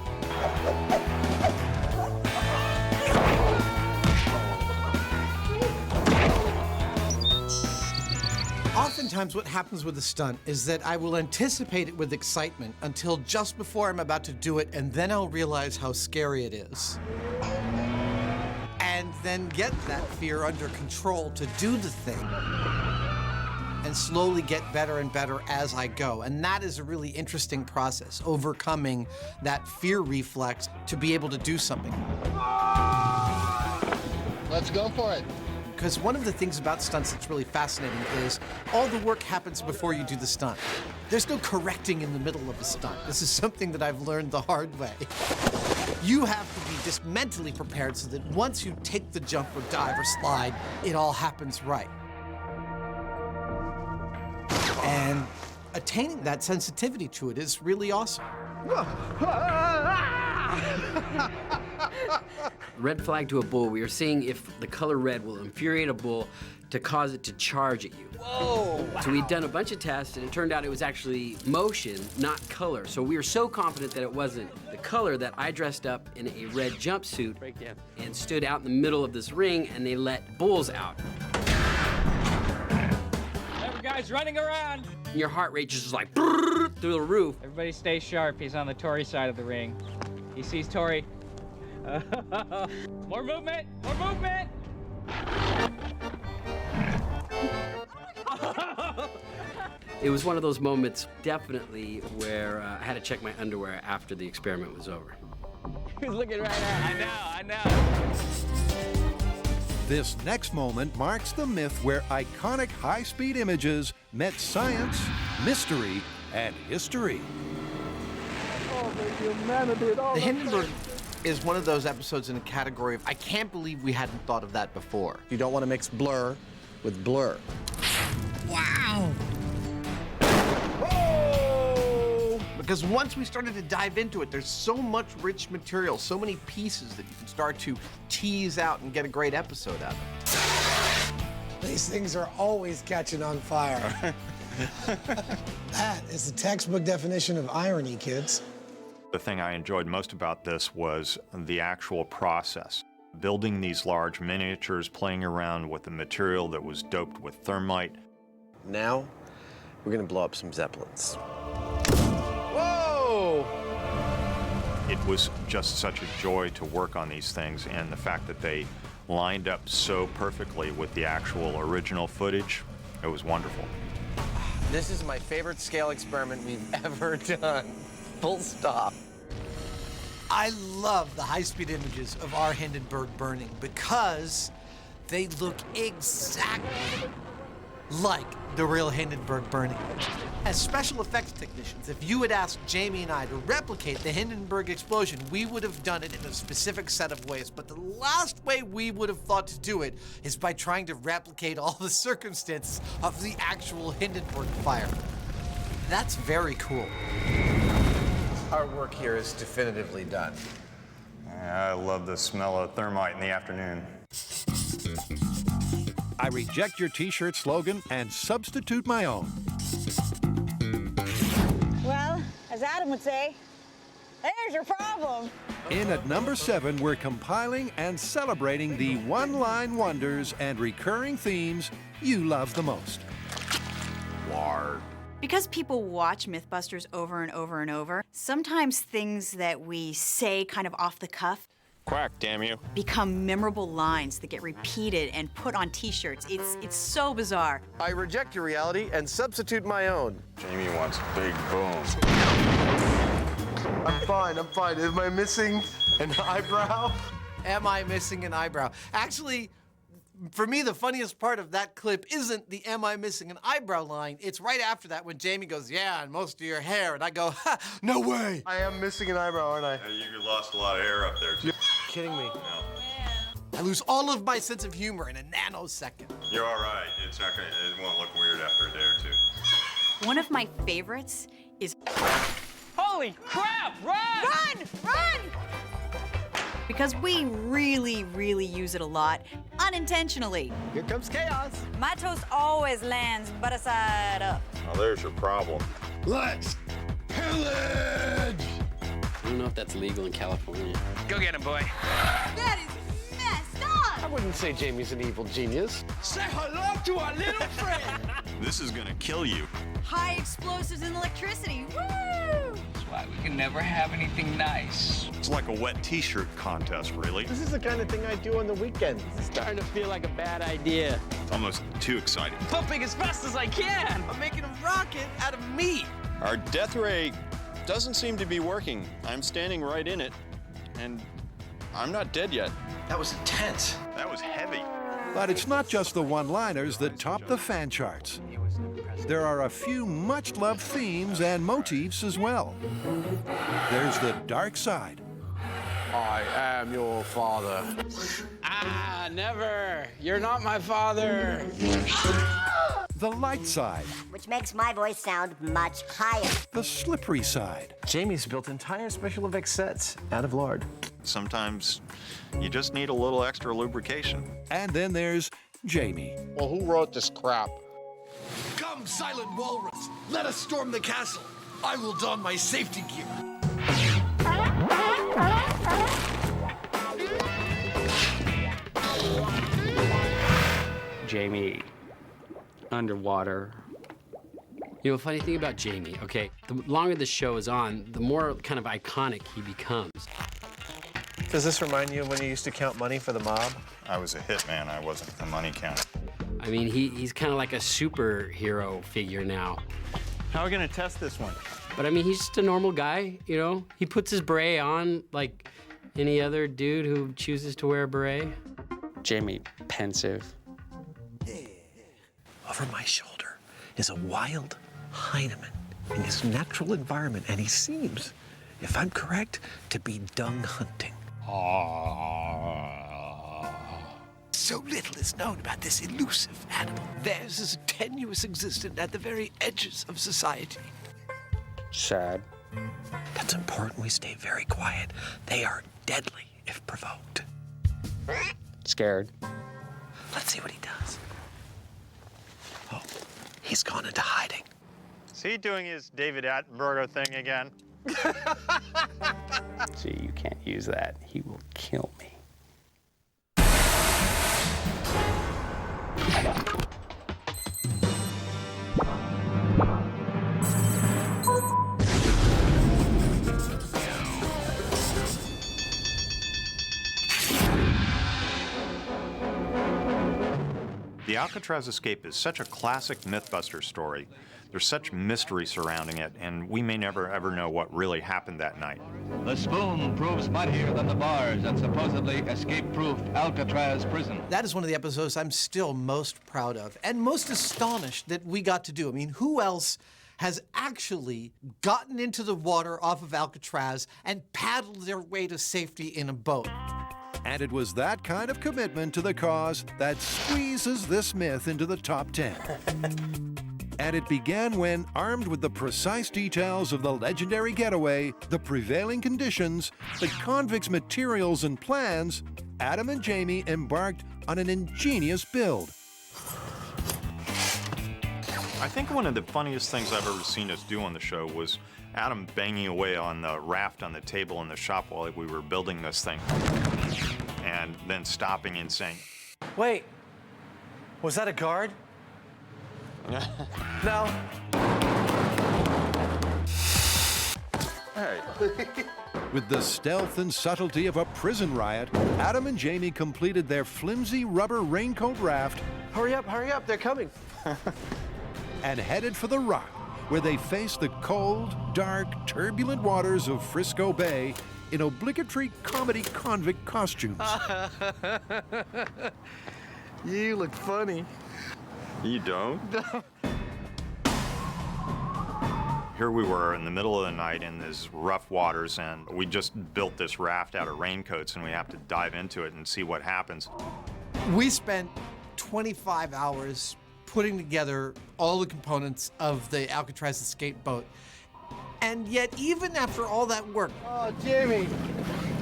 Oftentimes what happens with a stunt is that I will anticipate it with excitement until just before I'm about to do it, and then I'll realize how scary it is. And then get that fear under control to do the thing. And slowly get better and better as I go. And that is a really interesting process, overcoming that fear reflex to be able to do something. Let's go for it. Because one of the things about stunts that's really fascinating is all the work happens before you do the stunt. There's no correcting in the middle of a stunt. This is something that I've learned the hard way. You have to be just mentally prepared so that once you take the jump or dive or slide, it all happens right. And attaining that sensitivity to it is really awesome. Red flag to a bull, we are seeing if the color red will infuriate a bull to cause it to charge at you. Whoa! So we'd done a bunch of tests, and it turned out it was actually motion, not color. So we were so confident that it wasn't the color that I dressed up in a red jumpsuit and stood out in the middle of this ring, and they let bulls out. Every guy's running around. And your heart rate just like through the roof. Everybody stay sharp. He's on the Tory side of the ring. He sees Tory. More movement! More movement! It was one of those moments, definitely, where I had to check my underwear after the experiment was over. He's looking right at me. I know. This next moment marks the myth where iconic high-speed images met science, mystery, and history. The Hindenburg is one of those episodes in a category of I can't believe we hadn't thought of that before. You don't want to mix blur with blur. Wow! Whoa! Because once we started to dive into it, there's so much rich material, so many pieces that you can start to tease out and get a great episode out of. These things are always catching on fire. That is the textbook definition of irony, kids. The thing I enjoyed most about this was the actual process. Building these large miniatures, playing around with the material that was doped with thermite. Now, we're gonna blow up some Zeppelins. Whoa! It was just such a joy to work on these things, and the fact that they lined up so perfectly with the actual original footage, it was wonderful. This is my favorite scale experiment we've ever done. Full stop. I love the high-speed images of our Hindenburg burning because they look exactly like the real Hindenburg burning. As special effects technicians, if you had asked Jamie and I to replicate the Hindenburg explosion, we would have done it in a specific set of ways. But the last way we would have thought to do it is by trying to replicate all the circumstances of the actual Hindenburg fire. That's very cool. Our work here is definitively done. I love the smell of thermite in the afternoon. I reject your t-shirt slogan and substitute my own. Well, as Adam would say, there's your problem. In at number 7, we're compiling and celebrating the one-line wonders and recurring themes you love the most. Lard. Because people watch MythBusters over and over and over, sometimes things that we say kind of off the cuff Quack, damn you. become memorable lines that get repeated and put on t-shirts. It's so bizarre. I reject your reality and substitute my own. Jamie wants big boom. I'm fine. Am I missing an eyebrow? Am I missing an eyebrow? Actually, for me, the funniest part of that clip isn't the am I missing an eyebrow line. It's right after that when Jamie goes, yeah, and most of your hair. And I go, ha, no way. I am missing an eyebrow, aren't I? You lost a lot of hair up there, too. You're kidding me. I lose all of my sense of humor in a nanosecond. You're all right. It won't look weird after a day or two. One of my favorites is Holy crap! Run! Run! Run! Because we really, really use it a lot, unintentionally. Here comes chaos. My toast always lands butter side up. Now there's your problem. Let's pillage! I don't know if that's legal in California. Go get him, boy. That is messed up. I wouldn't say Jamie's an evil genius. Say hello to our little friend! This is gonna kill you. High explosives and electricity. Woo! That's why we can never have anything nice. It's like a wet t-shirt contest, really. This is the kind of thing I do on the weekends. It's starting to feel like a bad idea. It's almost too exciting. Pumping as fast as I can. I'm making a rocket out of meat. Our death ray doesn't seem to be working. I'm standing right in it, and I'm not dead yet. That was intense. That was heavy. But it's not just the one-liners that top the fan charts. There are a few much-loved themes and motifs as well. There's the dark side, I am your father. Ah, never. You're not my father. The light side. Which makes my voice sound much higher. The slippery side. Jamie's built entire special effects sets out of lard. Sometimes you just need a little extra lubrication. And then there's Jamie. Well, who wrote this crap? Come, silent walrus. Let us storm the castle. I will don my safety gear. Jamie, underwater. You know, funny thing about Jamie, okay, the longer the show is on, the more kind of iconic he becomes. Does this remind you of when you used to count money for the mob? I was a hitman, I wasn't the money counter. I mean, he's kind of like a superhero figure now. How are we gonna test this one? But I mean, he's just a normal guy, you know? He puts his beret on like any other dude who chooses to wear a beret. Jamie, pensive. Over my shoulder is a wild Heinemann in his natural environment, and he seems, if I'm correct, to be dung hunting. So little is known about this elusive animal. Theirs is a tenuous existence at the very edges of society. Sad. That's important we stay very quiet. They are deadly if provoked. Scared. Let's see what he does. Oh, he's gone into hiding. Is he doing his David Attenborough thing again? See, you can't use that. He will kill me. The Alcatraz escape is such a classic MythBusters story. There's such mystery surrounding it, and we may never ever know what really happened that night. The spoon proves mightier than the bars at supposedly escape-proofed Alcatraz prison. That is one of the episodes I'm still most proud of and most astonished that we got to do. I mean, who else has actually gotten into the water off of Alcatraz and paddled their way to safety in a boat? And it was that kind of commitment to the cause that squeezes this myth into the top 10. And it began when, armed with the precise details of the legendary getaway, the prevailing conditions, the convicts' materials and plans, Adam and Jamie embarked on an ingenious build. I think one of the funniest things I've ever seen us do on the show was Adam banging away on the raft on the table in the shop while we were building this thing. And then stopping and saying, Wait, was that a guard? No. Hey. With the stealth and subtlety of a prison riot, Adam and Jamie completed their flimsy rubber raincoat raft. Hurry up, they're coming. And headed for the Rock, where they faced the cold, dark, turbulent waters of Frisco Bay in obligatory comedy convict costumes. You look funny. You don't? Here we were in the middle of the night in these rough waters, and we just built this raft out of raincoats, and we have to dive into it and see what happens. We spent 25 hours putting together all the components of the Alcatraz escape boat. And yet, even after all that work... Oh, Jamie,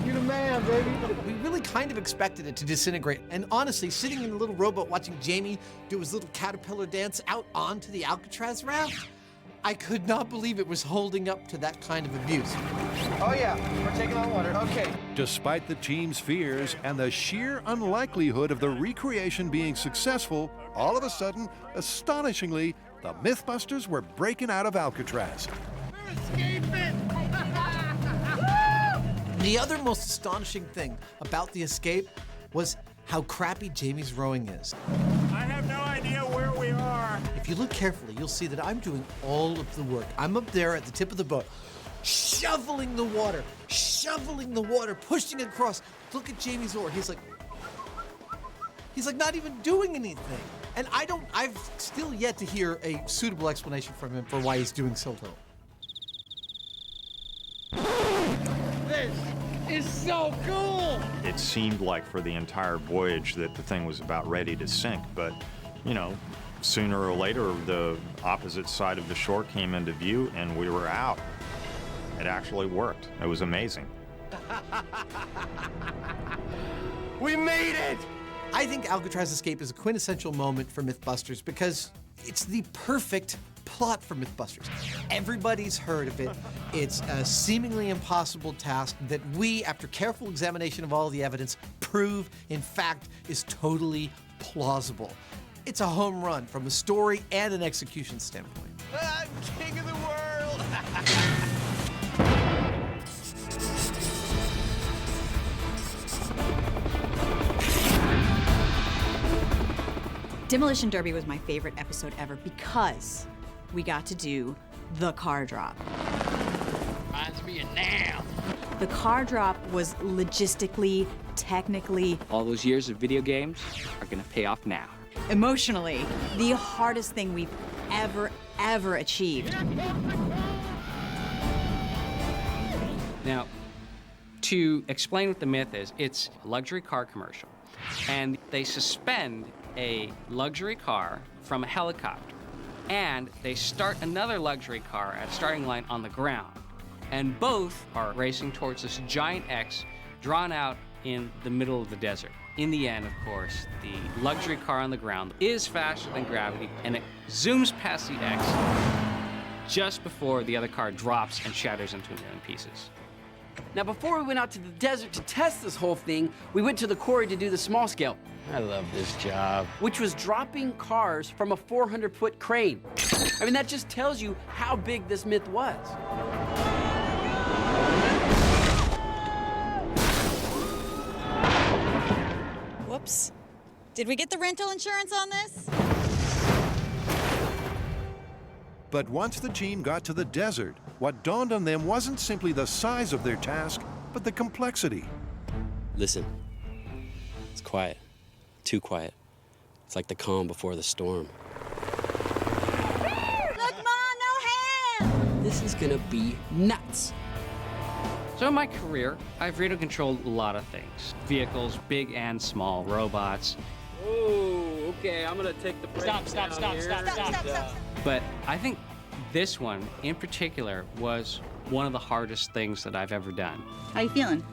you're the man, baby. We really kind of expected it to disintegrate. And honestly, sitting in the little rowboat watching Jamie do his little caterpillar dance out onto the Alcatraz raft, I could not believe it was holding up to that kind of abuse. Oh yeah, we're taking on water, okay. Despite the team's fears and the sheer unlikelihood of the recreation being successful, all of a sudden, astonishingly, the MythBusters were breaking out of Alcatraz. The other most astonishing thing about the escape was how crappy Jamie's rowing is. I have no idea where we are. If you look carefully, you'll see that I'm doing all of the work. I'm up there at the tip of the boat, shoveling the water, pushing it across. Look at Jamie's oar. He's like not even doing anything. And I've still yet to hear a suitable explanation from him for why he's doing so little. This is so cool! It seemed like for the entire voyage that the thing was about ready to sink, but, you know, sooner or later, the opposite side of the shore came into view and we were out. It actually worked. It was amazing. We made it! I think Alcatraz Escape is a quintessential moment for MythBusters because it's the perfect plot for MythBusters. Everybody's heard of it. It's a seemingly impossible task that we, after careful examination of all the evidence, prove, in fact, is totally plausible. It's a home run from a story and an execution standpoint. I'm king of the world! Demolition Derby was my favorite episode ever because we got to do the car drop. Reminds me of now. The car drop was logistically, technically, All those years of video games are gonna pay off now. emotionally, the hardest thing we've ever achieved. Now, to explain what the myth is, it's a luxury car commercial. And they suspend a luxury car from a helicopter. And they start another luxury car at a starting line on the ground. And both are racing towards this giant X drawn out in the middle of the desert. In the end, of course, the luxury car on the ground is faster than gravity, and it zooms past the X just before the other car drops and shatters into a million pieces. Now, before we went out to the desert to test this whole thing, we went to the quarry to do the small scale. I love this job. Which was dropping cars from a 400-foot crane. I mean, that just tells you how big this myth was. Whoops. Did we get the rental insurance on this? But once the team got to the desert, what dawned on them wasn't simply the size of their task, but the complexity. Listen, it's quiet. Too quiet. It's like the calm before the storm. Look, Mom, no hand! This is gonna be nuts. So in my career, I've radio controlled a lot of things. Vehicles, big and small, robots. Oh, okay, I'm gonna take the break. Stop. But I think this one in particular was one of the hardest things that I've ever done. How you feeling?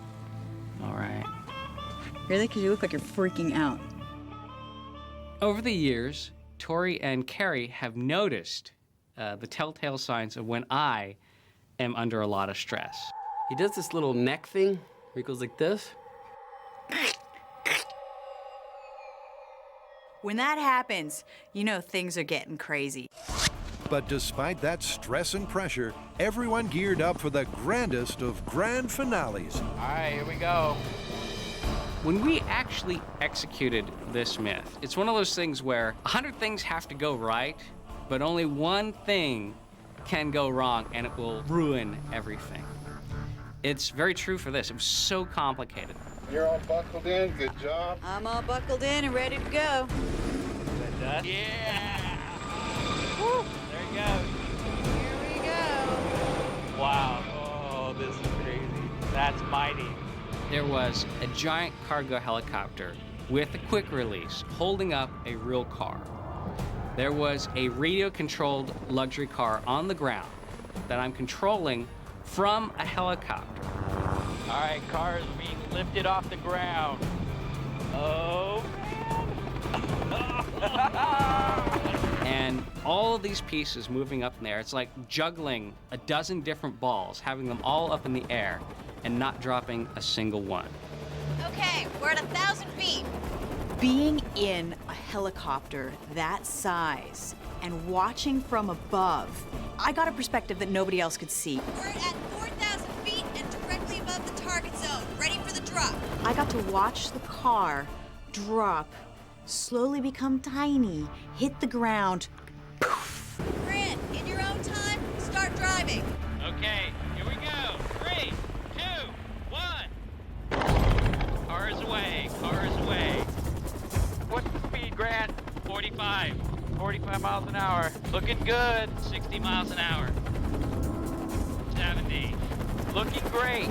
All right. Really? Because you look like you're freaking out. Over the years, Tori and Carrie have noticed the telltale signs of when I am under a lot of stress. He does this little neck thing where he goes like this. When that happens, you know things are getting crazy. But despite that stress and pressure, everyone geared up for the grandest of grand finales. All right, here we go. When we actually executed this myth, it's one of those things where 100 things have to go right, but only one thing can go wrong and it will ruin everything. It's very true for this. It was so complicated. You're all buckled in. Good job. I'm all buckled in and ready to go. Yeah! Woo. There you go. Here we go. Wow. Oh, this is crazy. That's mighty. There was a giant cargo helicopter with a quick release holding up a real car. There was a radio-controlled luxury car on the ground that I'm controlling from a helicopter. All right, cars being lifted off the ground. Oh, And all of these pieces moving up in the air, it's like juggling a dozen different balls, having them all up in the air and not dropping a single one. Okay, we're at 1,000 feet. Being in a helicopter that size and watching from above, I got a perspective that nobody else could see. We're at 4,000 feet and directly above the target zone, ready for the drop. I got to watch the car drop, slowly become tiny, hit the ground. Grant, in your own time, start driving. okay, here we go. 3, 2, 1. Cars away, cars away. What's the speed, Grant? 45. 45 miles an hour. Looking good. 60 miles an hour. 70. Looking great.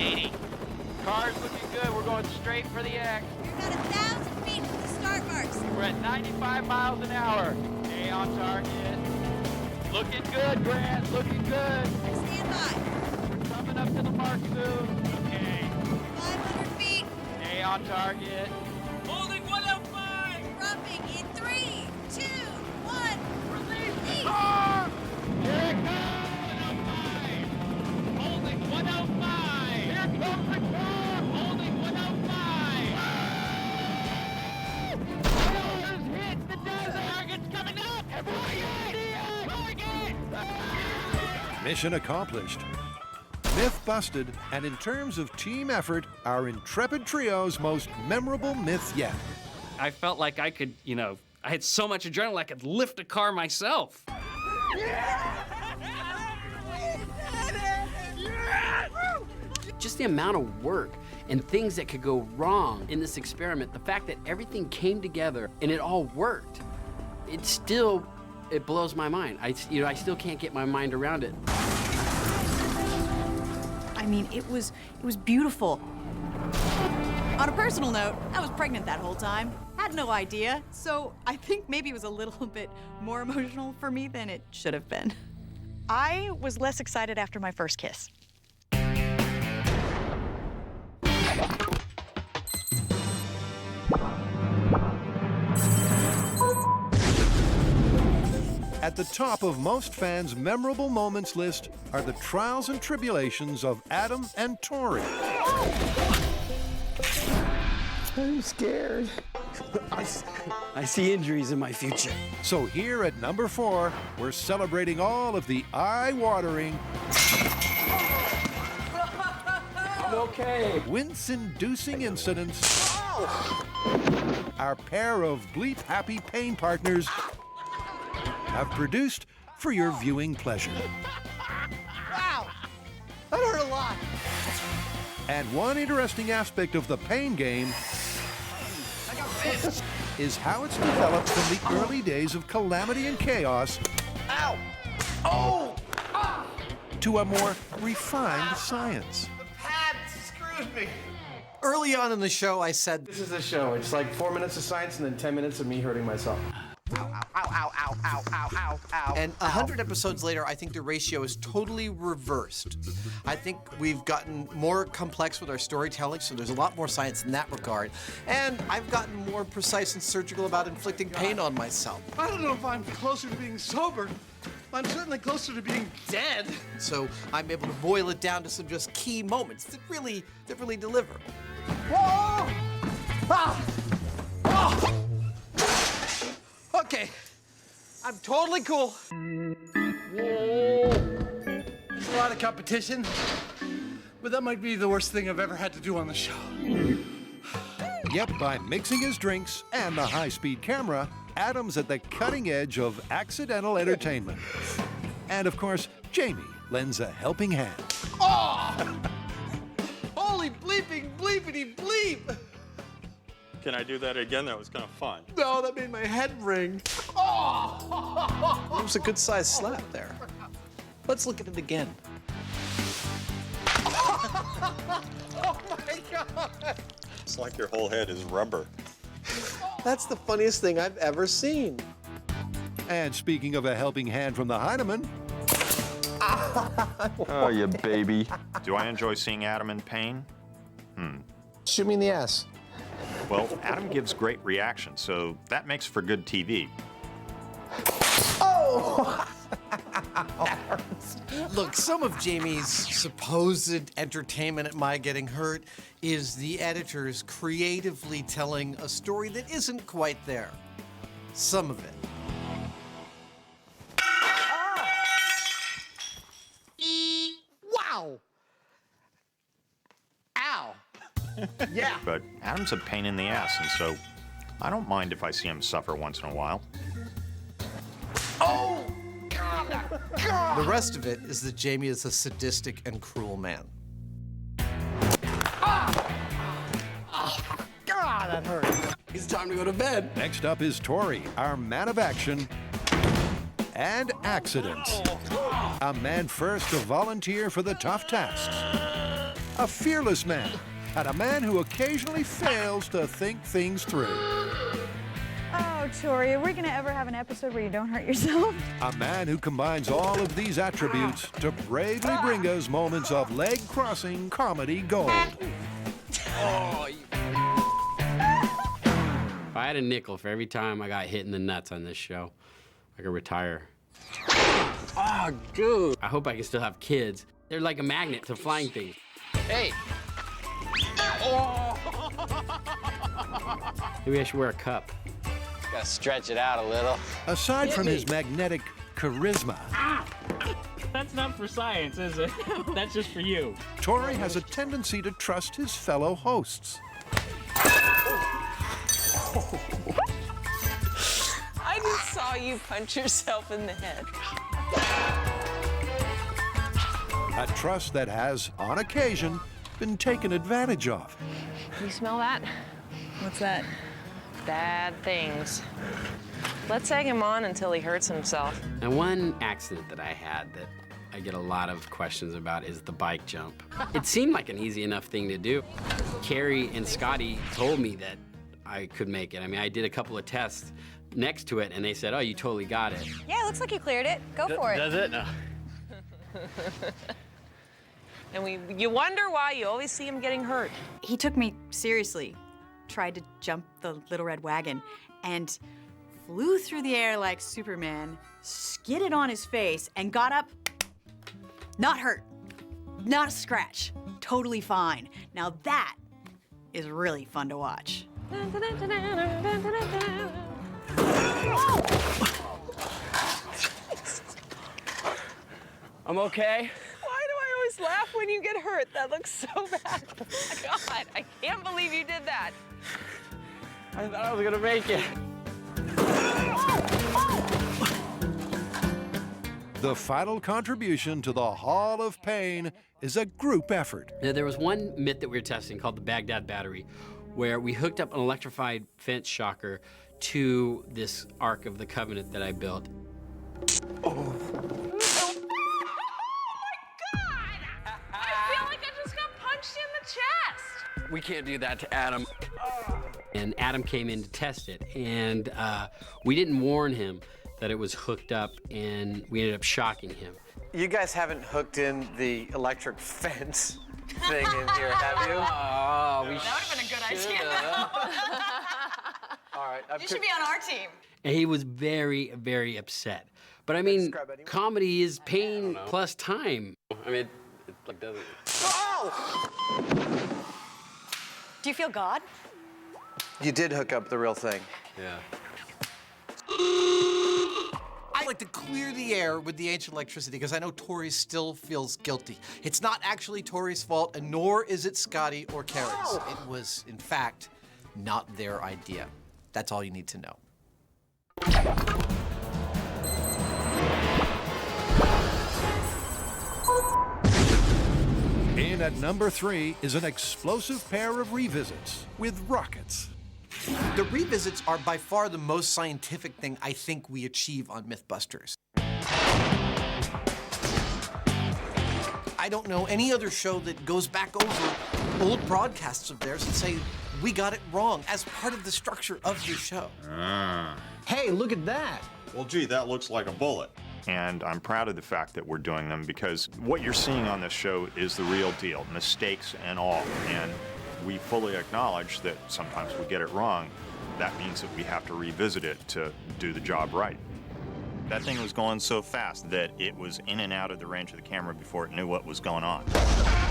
80. Car's looking good. We're going straight for the X. You're about 1,000 feet from the start marks. We're at 95 miles an hour. Stay on target. Looking good, Grant. Looking good. Stand by. We're coming up to the mark soon. Okay. 500 feet. Stay on target. Holding 105. Dropping in 3, 2, 1. Release. Here it comes. 105. Holding 105. Here comes the car. Holding 105. Tires hit the desert. Target's coming up. Mission accomplished. Myth busted, and in terms of team effort, our intrepid trio's most memorable myth yet. I felt like I could, I had so much adrenaline I could lift a car myself. Just the amount of work and things that could go wrong in this experiment, the fact that everything came together and it all worked, it blows my mind. I still can't get my mind around it. I mean, it was beautiful. On a personal note, I was pregnant that whole time. Had no idea, so I think maybe it was a little bit more emotional for me than it should have been. I was less excited after my first kiss. At the top of most fans' memorable moments list are the trials and tribulations of Adam and Tori. I'm scared. I see injuries in my future. So here at number 4, we're celebrating all of the eye-watering, I'm okay. wince-inducing incidents our pair of bleep-happy pain partners have produced for your viewing pleasure. Wow! That hurt a lot. And one interesting aspect of the pain game is how it's developed from the early days of calamity and chaos Ow! Oh! to a more refined science. The pad screwed me. Early on in the show, I said, This is a show. It's like 4 minutes of science and then 10 minutes of me hurting myself. and 100 episodes later, I think the ratio is totally reversed. I think we've gotten more complex with our storytelling, so there's a lot more science in that regard. And I've gotten more precise and surgical about inflicting pain on myself. I don't know if I'm closer to being sober. I'm certainly closer to being dead. So I'm able to boil it down to some just key moments that really deliver. Whoa! Ah! Oh! Okay, I'm totally cool. It's a lot of competition, but that might be the worst thing I've ever had to do on the show. Yep, by mixing his drinks and the high-speed camera, Adam's at the cutting edge of accidental entertainment. And of course, Jamie lends a helping hand. Oh! Holy bleeping bleepity bleep! Can I do that again? That was kind of fun. No, that made my head ring. Oh! It was a good-sized slap there. Let's look at it again. Oh my God! It's like your whole head is rubber. That's the funniest thing I've ever seen. And speaking of a helping hand from the Heineman, Oh, you baby. Do I enjoy seeing Adam in pain? Shoot me in the ass. Well, Adam gives great reactions, so that makes for good TV. Oh! That hurts. Look, some of Jamie's supposed entertainment at my getting hurt is the editors creatively telling a story that isn't quite there. Some of it. Wow! Ow! Yeah. But Adam's a pain in the ass, and so I don't mind if I see him suffer once in a while. Oh! God! The rest of it is that Jamie is a sadistic and cruel man. God, that hurt. It's time to go to bed. next up is Tori, our man of action and accidents. A man first to volunteer for the tough tasks. a fearless man, and a man who occasionally fails to think things through. Oh, Tori, are we gonna ever have an episode where you don't hurt yourself? A man who combines all of these attributes to bravely bring us moments of leg-crossing comedy gold. Oh, if I had a nickel for every time I got hit in the nuts on this show, I could retire. Oh, dude. I hope I can still have kids. They're like a magnet to flying things. Hey. Oh. Maybe I should wear a cup. Gotta stretch it out a little. Aside from his magnetic charisma, That's not for science, is it? That's just for you. Tori has a tendency to trust his fellow hosts. I just saw you punch yourself in the head. A trust that has, on occasion, been taken advantage of. You smell that? What's that? Bad things. Let's egg him on until he hurts himself. And one accident that I had that I get a lot of questions about is the bike jump. It seemed like an easy enough thing to do. Carrie and Scotty told me that I could make it. I mean, I did a couple of tests next to it, and they said, oh, you totally got it. Yeah, it looks like you cleared it. Go for it. Does it? No. And you wonder why you always see him getting hurt. He took me seriously, tried to jump the little red wagon, and flew through the air like Superman, skidded on his face, and got up, not hurt, not a scratch, totally fine. Now that is really fun to watch. I'm okay. Why do I always laugh when you get hurt? That looks so bad. Oh my God, I can't believe you did that. I thought I was gonna make it. The final contribution to the Hall of Pain is a group effort. Now, there was one myth that we were testing called the Baghdad Battery, where we hooked up an electrified fence shocker to this Ark of the Covenant that I built. Oh I feel like I just got punched in the chest. We can't do that to Adam. And Adam came in to test it, and we didn't warn him that it was hooked up, and we ended up shocking him. You guys haven't hooked in the electric fence thing in here, have you? Oh, we That would have been a good idea. All right. You should be on our team. And he was very, very upset. But I mean, comedy is pain plus time. I mean, it like doesn't. Do you feel God? You did hook up the real thing. Yeah. I like to clear the air with the ancient electricity because I know Tori still feels guilty. It's not actually Tori's fault, and nor is it Scotty or Carrie's. It was, in fact, not their idea. That's all you need to know. In at number 3 is an explosive pair of revisits with rockets. The revisits are by far the most scientific thing I think we achieve on MythBusters. I don't know any other show that goes back over old broadcasts of theirs and say, we got it wrong as part of the structure of your show. Hey, look at that. Well, gee, that looks like a bullet. And I'm proud of the fact that we're doing them because what you're seeing on this show is the real deal, mistakes and all. And we fully acknowledge that sometimes we get it wrong. That means that we have to revisit it to do the job right. That thing was going so fast that it was in and out of the range of the camera before it knew what was going on.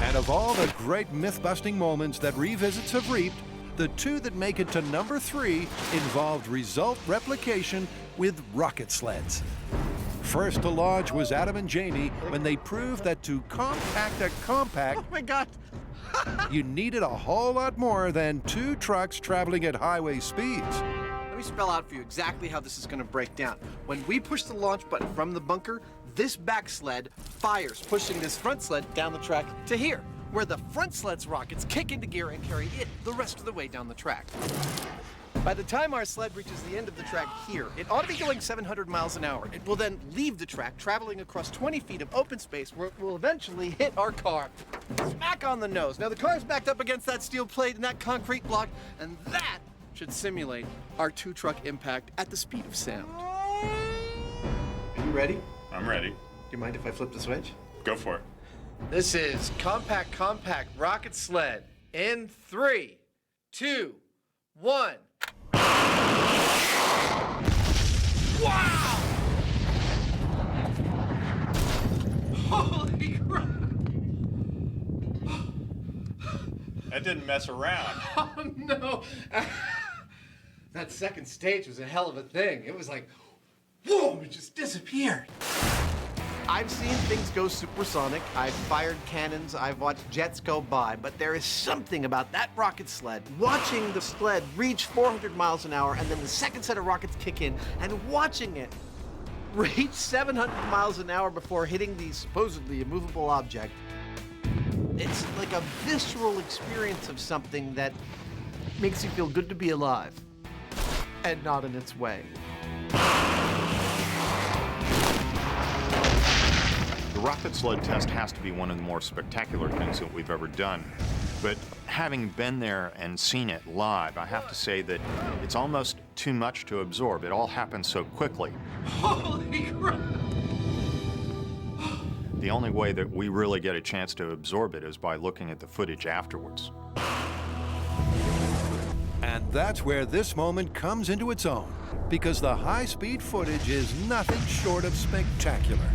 And of all the great myth-busting moments that revisits have reaped, the two that make it to number 3 involved result replication with rocket sleds. First to launch was Adam and Jamie when they proved that to compact a compact, Oh my God. you needed a whole lot more than 2 trucks traveling at highway speeds. Let me spell out for you exactly how this is going to break down. When we push the launch button from the bunker, this back sled fires, pushing this front sled down the track to here, where the front sled's rockets kick into gear and carry it the rest of the way down the track. By the time our sled reaches the end of the track here, it ought to be going 700 miles an hour. It will then leave the track, traveling across 20 feet of open space where it will eventually hit our car. Smack on the nose. Now the car's backed up against that steel plate and that concrete block, and that should simulate our two-truck impact at the speed of sound. Are you ready? I'm ready. Do you mind if I flip the switch? Go for it. This is Compact Rocket Sled in 3, 2, 1. Wow! Holy crap! That didn't mess around. Oh no! That second stage was a hell of a thing. It was like, whoa, it just disappeared. I've seen things go supersonic, I've fired cannons, I've watched jets go by, but there is something about that rocket sled, watching the sled reach 400 miles an hour and then the second set of rockets kick in, and watching it reach 700 miles an hour before hitting the supposedly immovable object. It's like a visceral experience of something that makes you feel good to be alive, and not in its way. The rocket sled test has to be one of the more spectacular things that we've ever done. But having been there and seen it live, I have to say that it's almost too much to absorb. It all happens so quickly. Holy crap! The only way that we really get a chance to absorb it is by looking at the footage afterwards. And that's where this moment comes into its own, because the high-speed footage is nothing short of spectacular.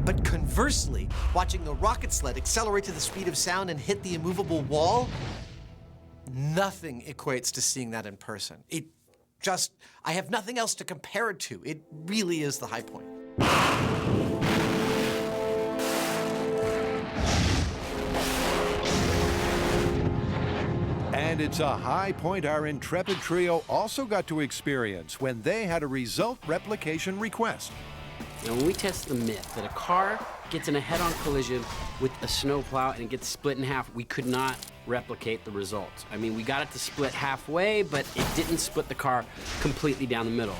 But conversely, watching the rocket sled accelerate to the speed of sound and hit the immovable wall, nothing equates to seeing that in person. I have nothing else to compare it to. It really is the high point. And it's a high point our intrepid trio also got to experience when they had a result replication request. Now, when we test the myth that a car gets in a head-on collision with a snowplow and it gets split in half, we could not replicate the results. I mean, we got it to split halfway, but it didn't split the car completely down the middle.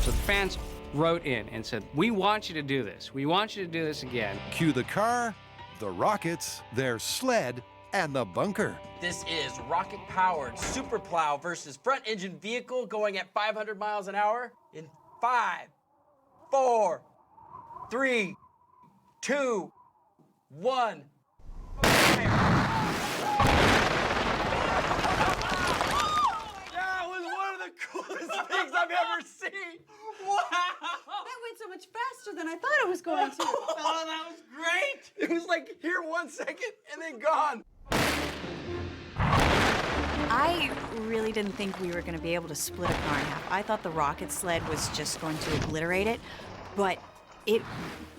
So the fans wrote in and said, we want you to do this. We want you to do this again. Cue the car, the rockets, their sled, and the bunker. This is rocket-powered super plow versus front-engine vehicle going at 500 miles an hour in 5, 4, 3, 2, 1. That was one of the coolest things I've ever seen. Wow! That went so much faster than I thought it was going to. Oh, that was great! It was like here 1 second and then gone. I really didn't think we were going to be able to split a car in half. I thought the rocket sled was just going to obliterate it, but it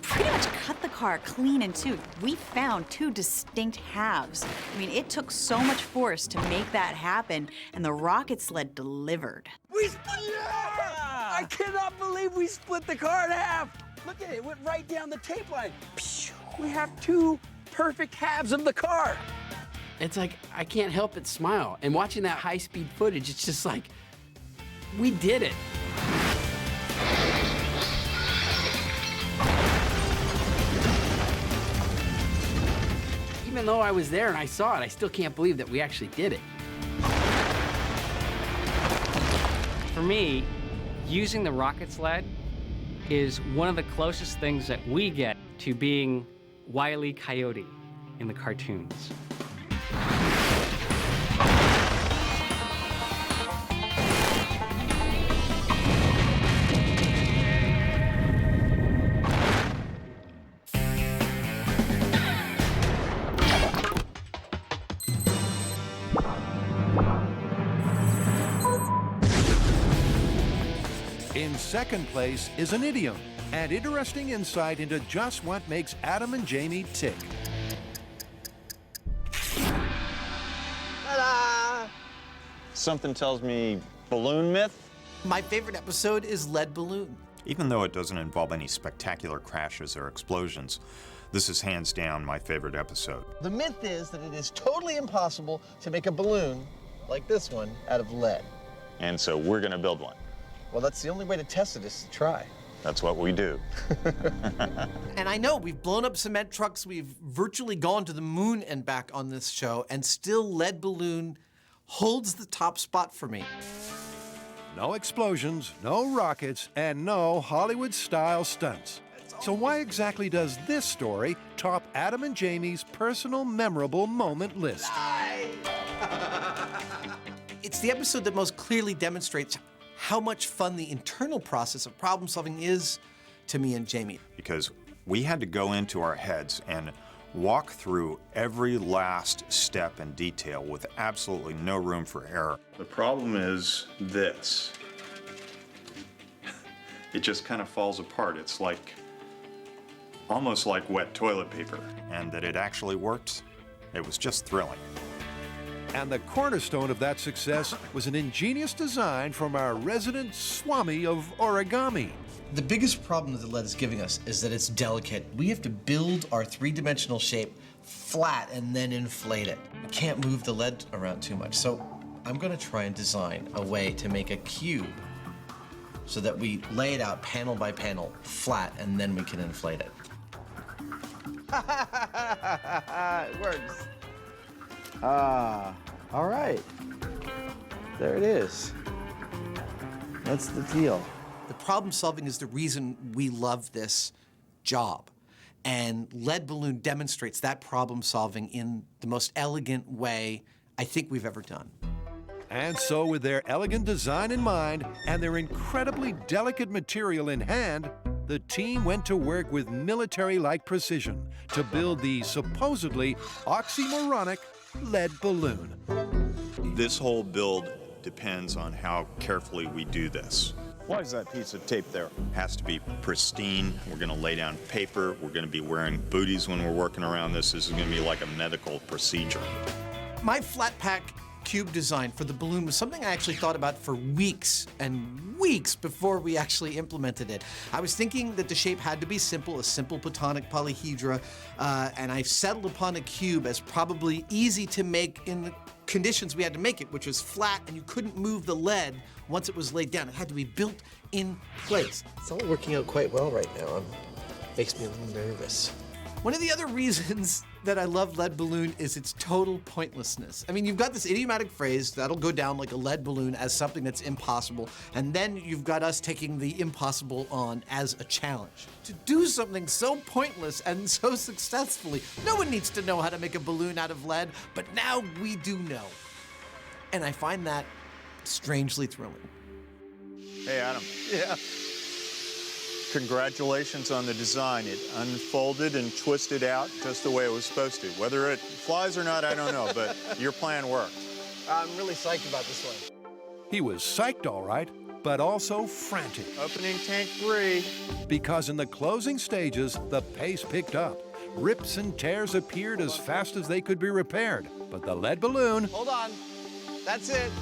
pretty much cut the car clean in two. We found two distinct halves. I mean, it took so much force to make that happen, and the rocket sled delivered. We split it! I cannot believe we split the car in half. Look at it, it went right down the tape line. We have two perfect halves of the car. It's like, I can't help but smile. And watching that high-speed footage, it's just like, we did it. Even though I was there and I saw it, I still can't believe that we actually did it. For me, using the rocket sled is one of the closest ththings that we get to being Wile E. Coyote in the cartoons. In second place is an idiom, and interesting insight into just what makes Adam and Jamie tick. Ta-da! Something tells me balloon myth? My favorite episode is Lead Balloon. Even though it doesn't involve any spectacular crashes or explosions, This is hands down my favorite episode. The myth is that it is totally impossible to make a balloon like this one out of lead. And so we're going to build one. Well, that's the only way to test it is to try. That's what we do. And I know we've blown up cement trucks, we've virtually gone to the moon and back on this show, and still lead balloon holds the top spot for me. No explosions, no rockets, and no Hollywood-style stunts. So why exactly does this story top Adam and Jamie's personal memorable moment list? It's the episode that most clearly demonstrates how much fun the internal process of problem solving is to me and Jamie. Because we had to go into our heads and walk through every last step and detail with absolutely no room for error. The problem is this. It just kind of falls apart. It's like, almost like wet toilet paper. And that it actually worked, it was just thrilling. And the cornerstone of that success was an ingenious design from our resident Swami of origami. The biggest problem that the lead is giving us is that it's delicate. We have to build our three-dimensional shape flat and then inflate it. We can't move the lead around too much. So I'm gonna try and design a way to make a cube so that we lay it out panel by panel flat and then we can inflate it. It works. All right. There it is. That's the deal. The problem solving is the reason we love this job. And lead balloon demonstrates that problem solving in the most elegant way I think we've ever done. And so with their elegant design in mind and their incredibly delicate material in hand, the team went to work with military-like precision to build the supposedly oxymoronic lead balloon. This whole build depends on how carefully we do this. Why is that piece of tape there? Has to be pristine. We're going to lay down paper. We're going to be wearing booties when we're working around this. This is going to be like a medical procedure. My flat pack cube design for the balloon was something I actually thought about for weeks and weeks before we actually implemented it. I was thinking that the shape had to be simple, a simple platonic polyhedra, and I settled upon a cube as probably easy to make in the conditions we had to make it, which was flat and you couldn't move the lead once it was laid down. It had to be built in place. It's all working out quite well right now. Makes me a little nervous. One of the other reasons that I love lead balloon is its total pointlessness. I mean, you've got this idiomatic phrase that'll go down like a lead balloon as something that's impossible, and then you've got us taking the impossible on as a challenge. To do something so pointless and so successfully, no one needs to know how to make a balloon out of lead, but now we do know. And I find that strangely thrilling. Hey, Adam. Yeah. Congratulations on the design. It unfolded and twisted out just the way it was supposed to. Whether it flies or not, I don't know, but your plan worked. I'm really psyched about this one. He was psyched, all right, but also frantic. Opening tank 3. Because in the closing stages, the pace picked up. Rips and tears appeared as fast as they could be repaired. But the lead balloon, Hold on. That's it.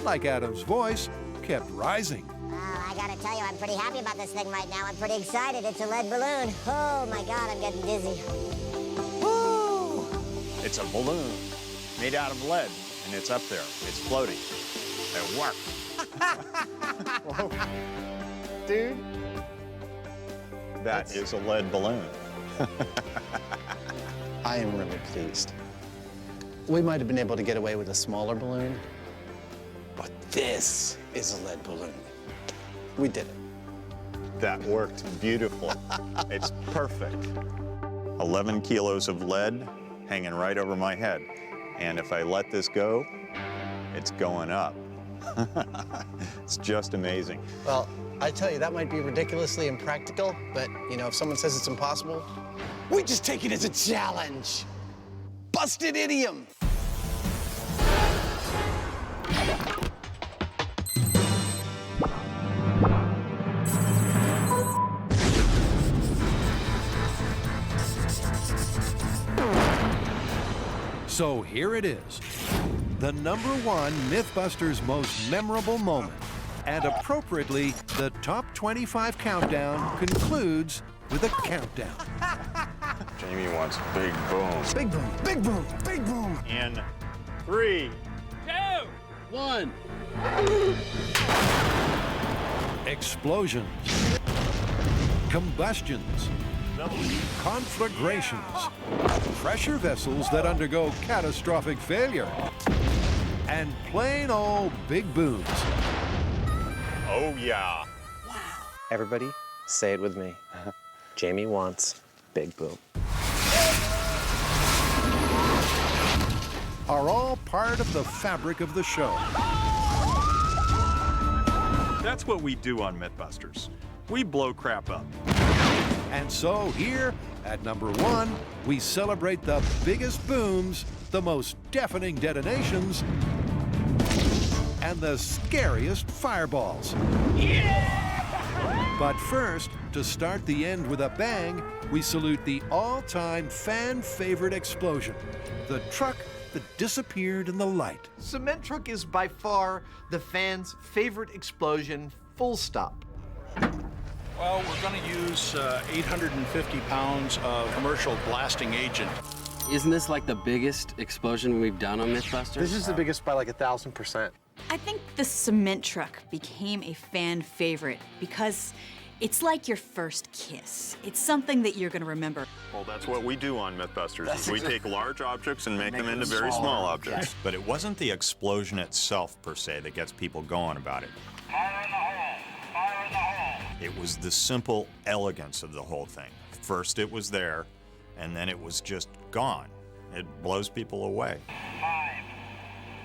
like Adam's voice, kept rising. I gotta tell you, I'm pretty happy about this thing right now. I'm pretty excited. It's a lead balloon. Oh my God, I'm getting dizzy. Woo! It's a balloon made out of lead, and it's up there. It's floating. It worked. Whoa. Dude. That is a lead balloon. I am really pleased. We might have been able to get away with a smaller balloon, but this is a lead balloon. We did it. That worked beautifully. It's perfect. 11 kilos of lead hanging right over my head. And if I let this go, it's going up. It's just amazing. Well, I tell you, that might be ridiculously impractical, but, you know, if someone says it's impossible, we just take it as a challenge. Busted idiom. So here it is, the #1 MythBusters most memorable moment. And appropriately, the top 25 countdown concludes with a countdown. Jamie wants big boom. Big boom, big boom, big boom. In 3, 2, 1. Explosions. Combustions. Conflagrations. Pressure vessels that undergo catastrophic failure. And plain old big booms. Oh, yeah. Everybody, say it with me. Jamie wants big boom. Are all part of the fabric of the show. That's what we do on MythBusters. We blow crap up. And so here at number 1, we celebrate the biggest booms, the most deafening detonations, and the scariest fireballs. But first, to start the end with a bang, we salute the all-time fan favorite explosion, the truck that disappeared in the light. Cement truck is by far the fans' favorite explosion, full stop. Well, we're going to use 850 pounds of commercial blasting agent. Isn't this like the biggest explosion we've done on MythBusters? This is the biggest by like 1,000%. I think the cement truck became a fan favorite because it's like your first kiss. It's something that you're going to remember. Well, that's what we do on MythBusters. Is we take large objects and make them into very small objects. Yes. But it wasn't the explosion itself, per se, that gets people going about it. Fire in the hole! Fire in the hole! It was the simple elegance of the whole thing. First it was there, and then it was just gone. It blows people away. 5,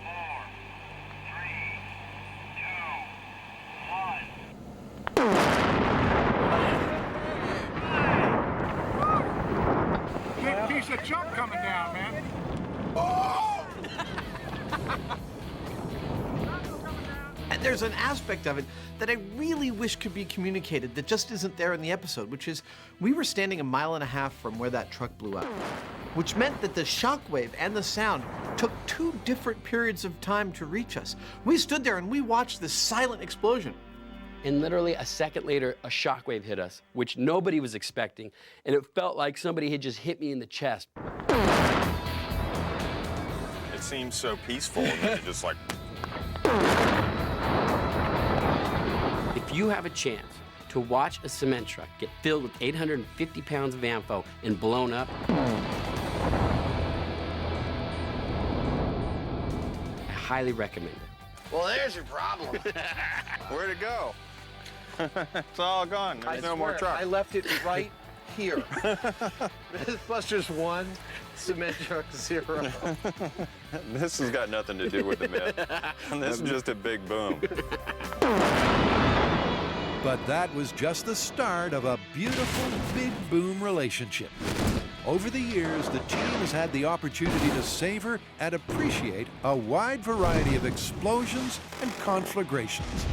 4, 3, 2, 1. Big piece of junk coming down, man. And there's an aspect of it that I really wish could be communicated that just isn't there in the episode, which is we were standing 1.5 miles from where that truck blew up, which meant that the shockwave and the sound took 2 different periods of time to reach us. We stood there and we watched this silent explosion. And literally a second later, a shockwave hit us, which nobody was expecting, and it felt like somebody had just hit me in the chest. It seems so peaceful, and then it just like... If you have a chance to watch a cement truck get filled with 850 pounds of AMFO and blown up, I highly recommend it. Well, there's your problem. Where'd it go? It's all gone. There's no more truck. I left it right here. MythBusters 1, cement truck 0. This has got nothing to do with the myth. This is just a big boom. But that was just the start of a beautiful big boom relationship. Over the years, the team has had the opportunity to savor and appreciate a wide variety of explosions and conflagrations.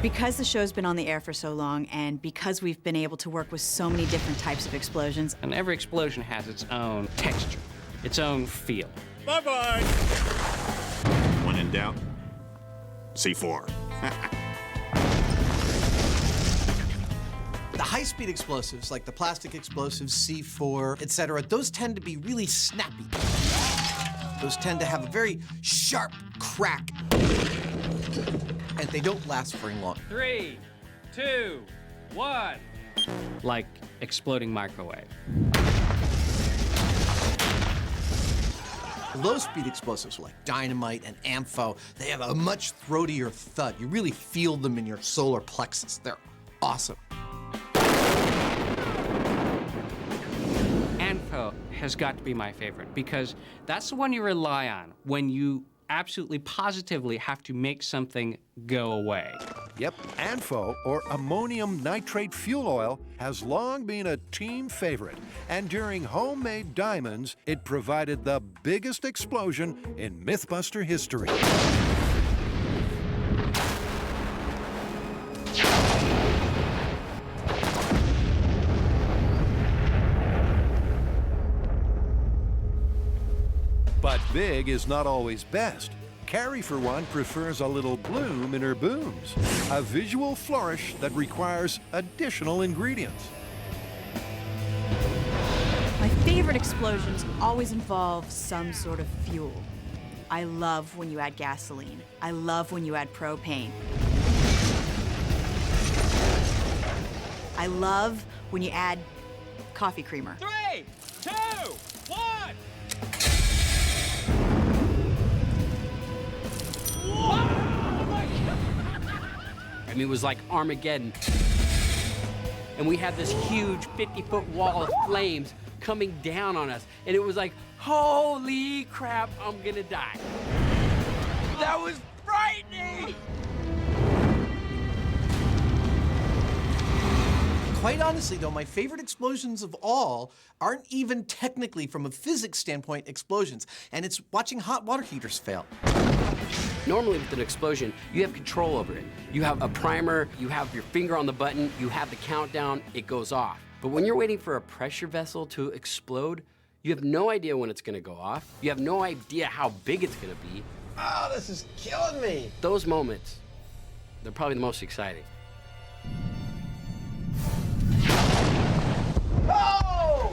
Because the show's been on the air for so long, and because we've been able to work with so many different types of explosions, And every explosion has its own texture, its own feel. Bye-bye. When in doubt, C4. The high-speed explosives, like the plastic explosives, C4, etc., those tend to be really snappy. Those tend to have a very sharp crack, and they don't last very long. 3, 2, 1. Like exploding microwave. Low-speed explosives like dynamite and AMFO, they have a much throatier thud. You really feel them in your solar plexus. They're awesome. AMFO has got to be my favorite because that's the one you rely on when you absolutely positively have to make something go away. Yep, ANFO, or ammonium nitrate fuel oil, has long been a team favorite. And during Homemade Diamonds, it provided the biggest explosion in MythBuster history. But big is not always best. Carrie, for one, prefers a little bloom in her booms, a visual flourish that requires additional ingredients. favorite explosions always involve some sort of fuel. I love when you add gasoline. I love when you add propane. I love when you add coffee creamer. 3, 2, 1. I mean, it was like Armageddon. And we had this huge 50-foot wall of flames coming down on us. And it was like, holy crap, I'm gonna die. That was frightening! Quite honestly, though, my favorite explosions of all aren't even technically, from a physics standpoint, explosions. And it's watching hot water heaters fail. Normally with an explosion, you have control over it. You have a primer, you have your finger on the button, you have the countdown, it goes off. But when you're waiting for a pressure vessel to explode, you have no idea when it's gonna go off. You have no idea how big it's gonna be. Oh, this is killing me. Those moments, they're probably the most exciting. Oh!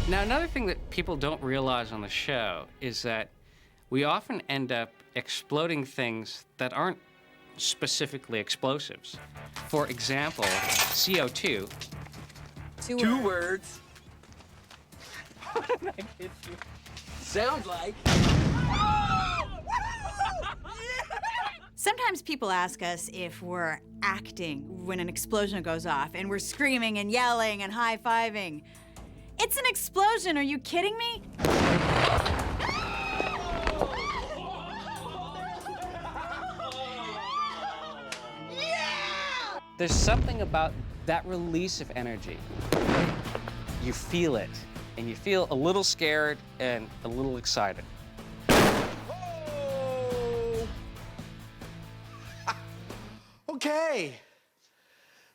Now, another thing that people don't realize on the show is that we often end up exploding things that aren't specifically explosives. For example, CO2. Two words. Sounds like. Sometimes people ask us if we're acting when an explosion goes off and we're screaming and yelling and high-fiving. It's an explosion, are you kidding me? There's something about that release of energy. You feel it, and you feel a little scared and a little excited. Okay.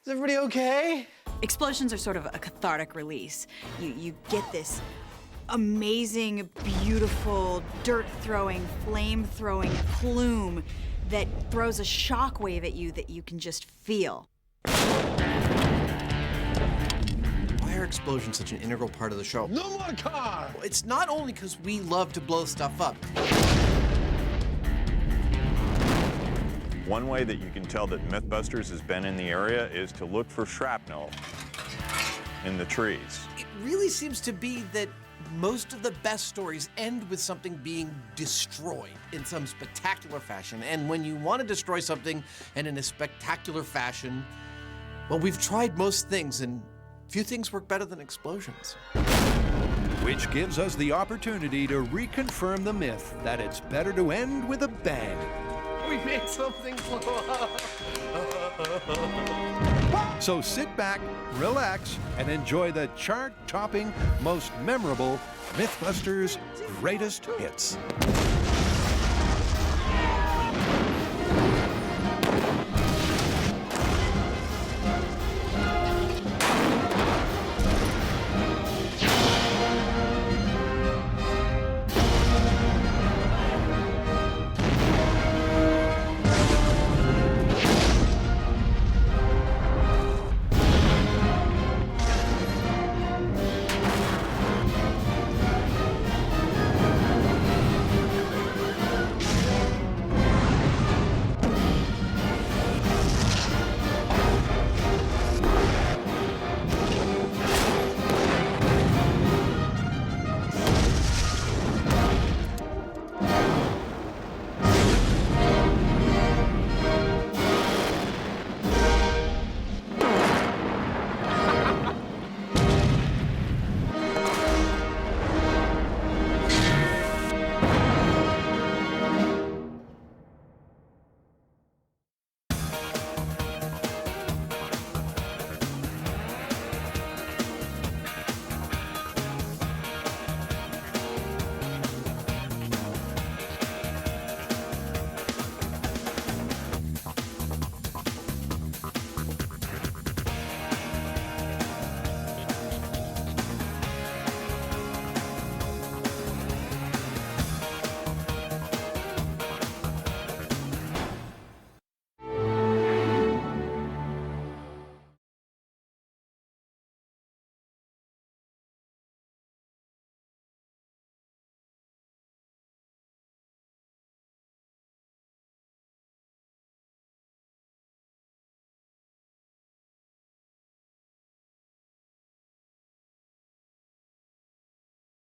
Is everybody okay? Explosions are sort of a cathartic release. You get this amazing, beautiful, dirt-throwing, flame-throwing plume that throws a shockwave at you that you can just feel. Why are explosions such an integral part of the show? No more car! Well, it's not only because we love to blow stuff up. One way that you can tell that MythBusters has been in the area is to look for shrapnel in the trees. It really seems to be that most of the best stories end with something being destroyed in some spectacular fashion. And when you want to destroy something and in a spectacular fashion, well, we've tried most things, and few things work better than explosions. Which gives us the opportunity to reconfirm the myth that it's better to end with a bang. We made something blow up. So sit back, relax, and enjoy the chart-topping, most memorable MythBusters greatest hits.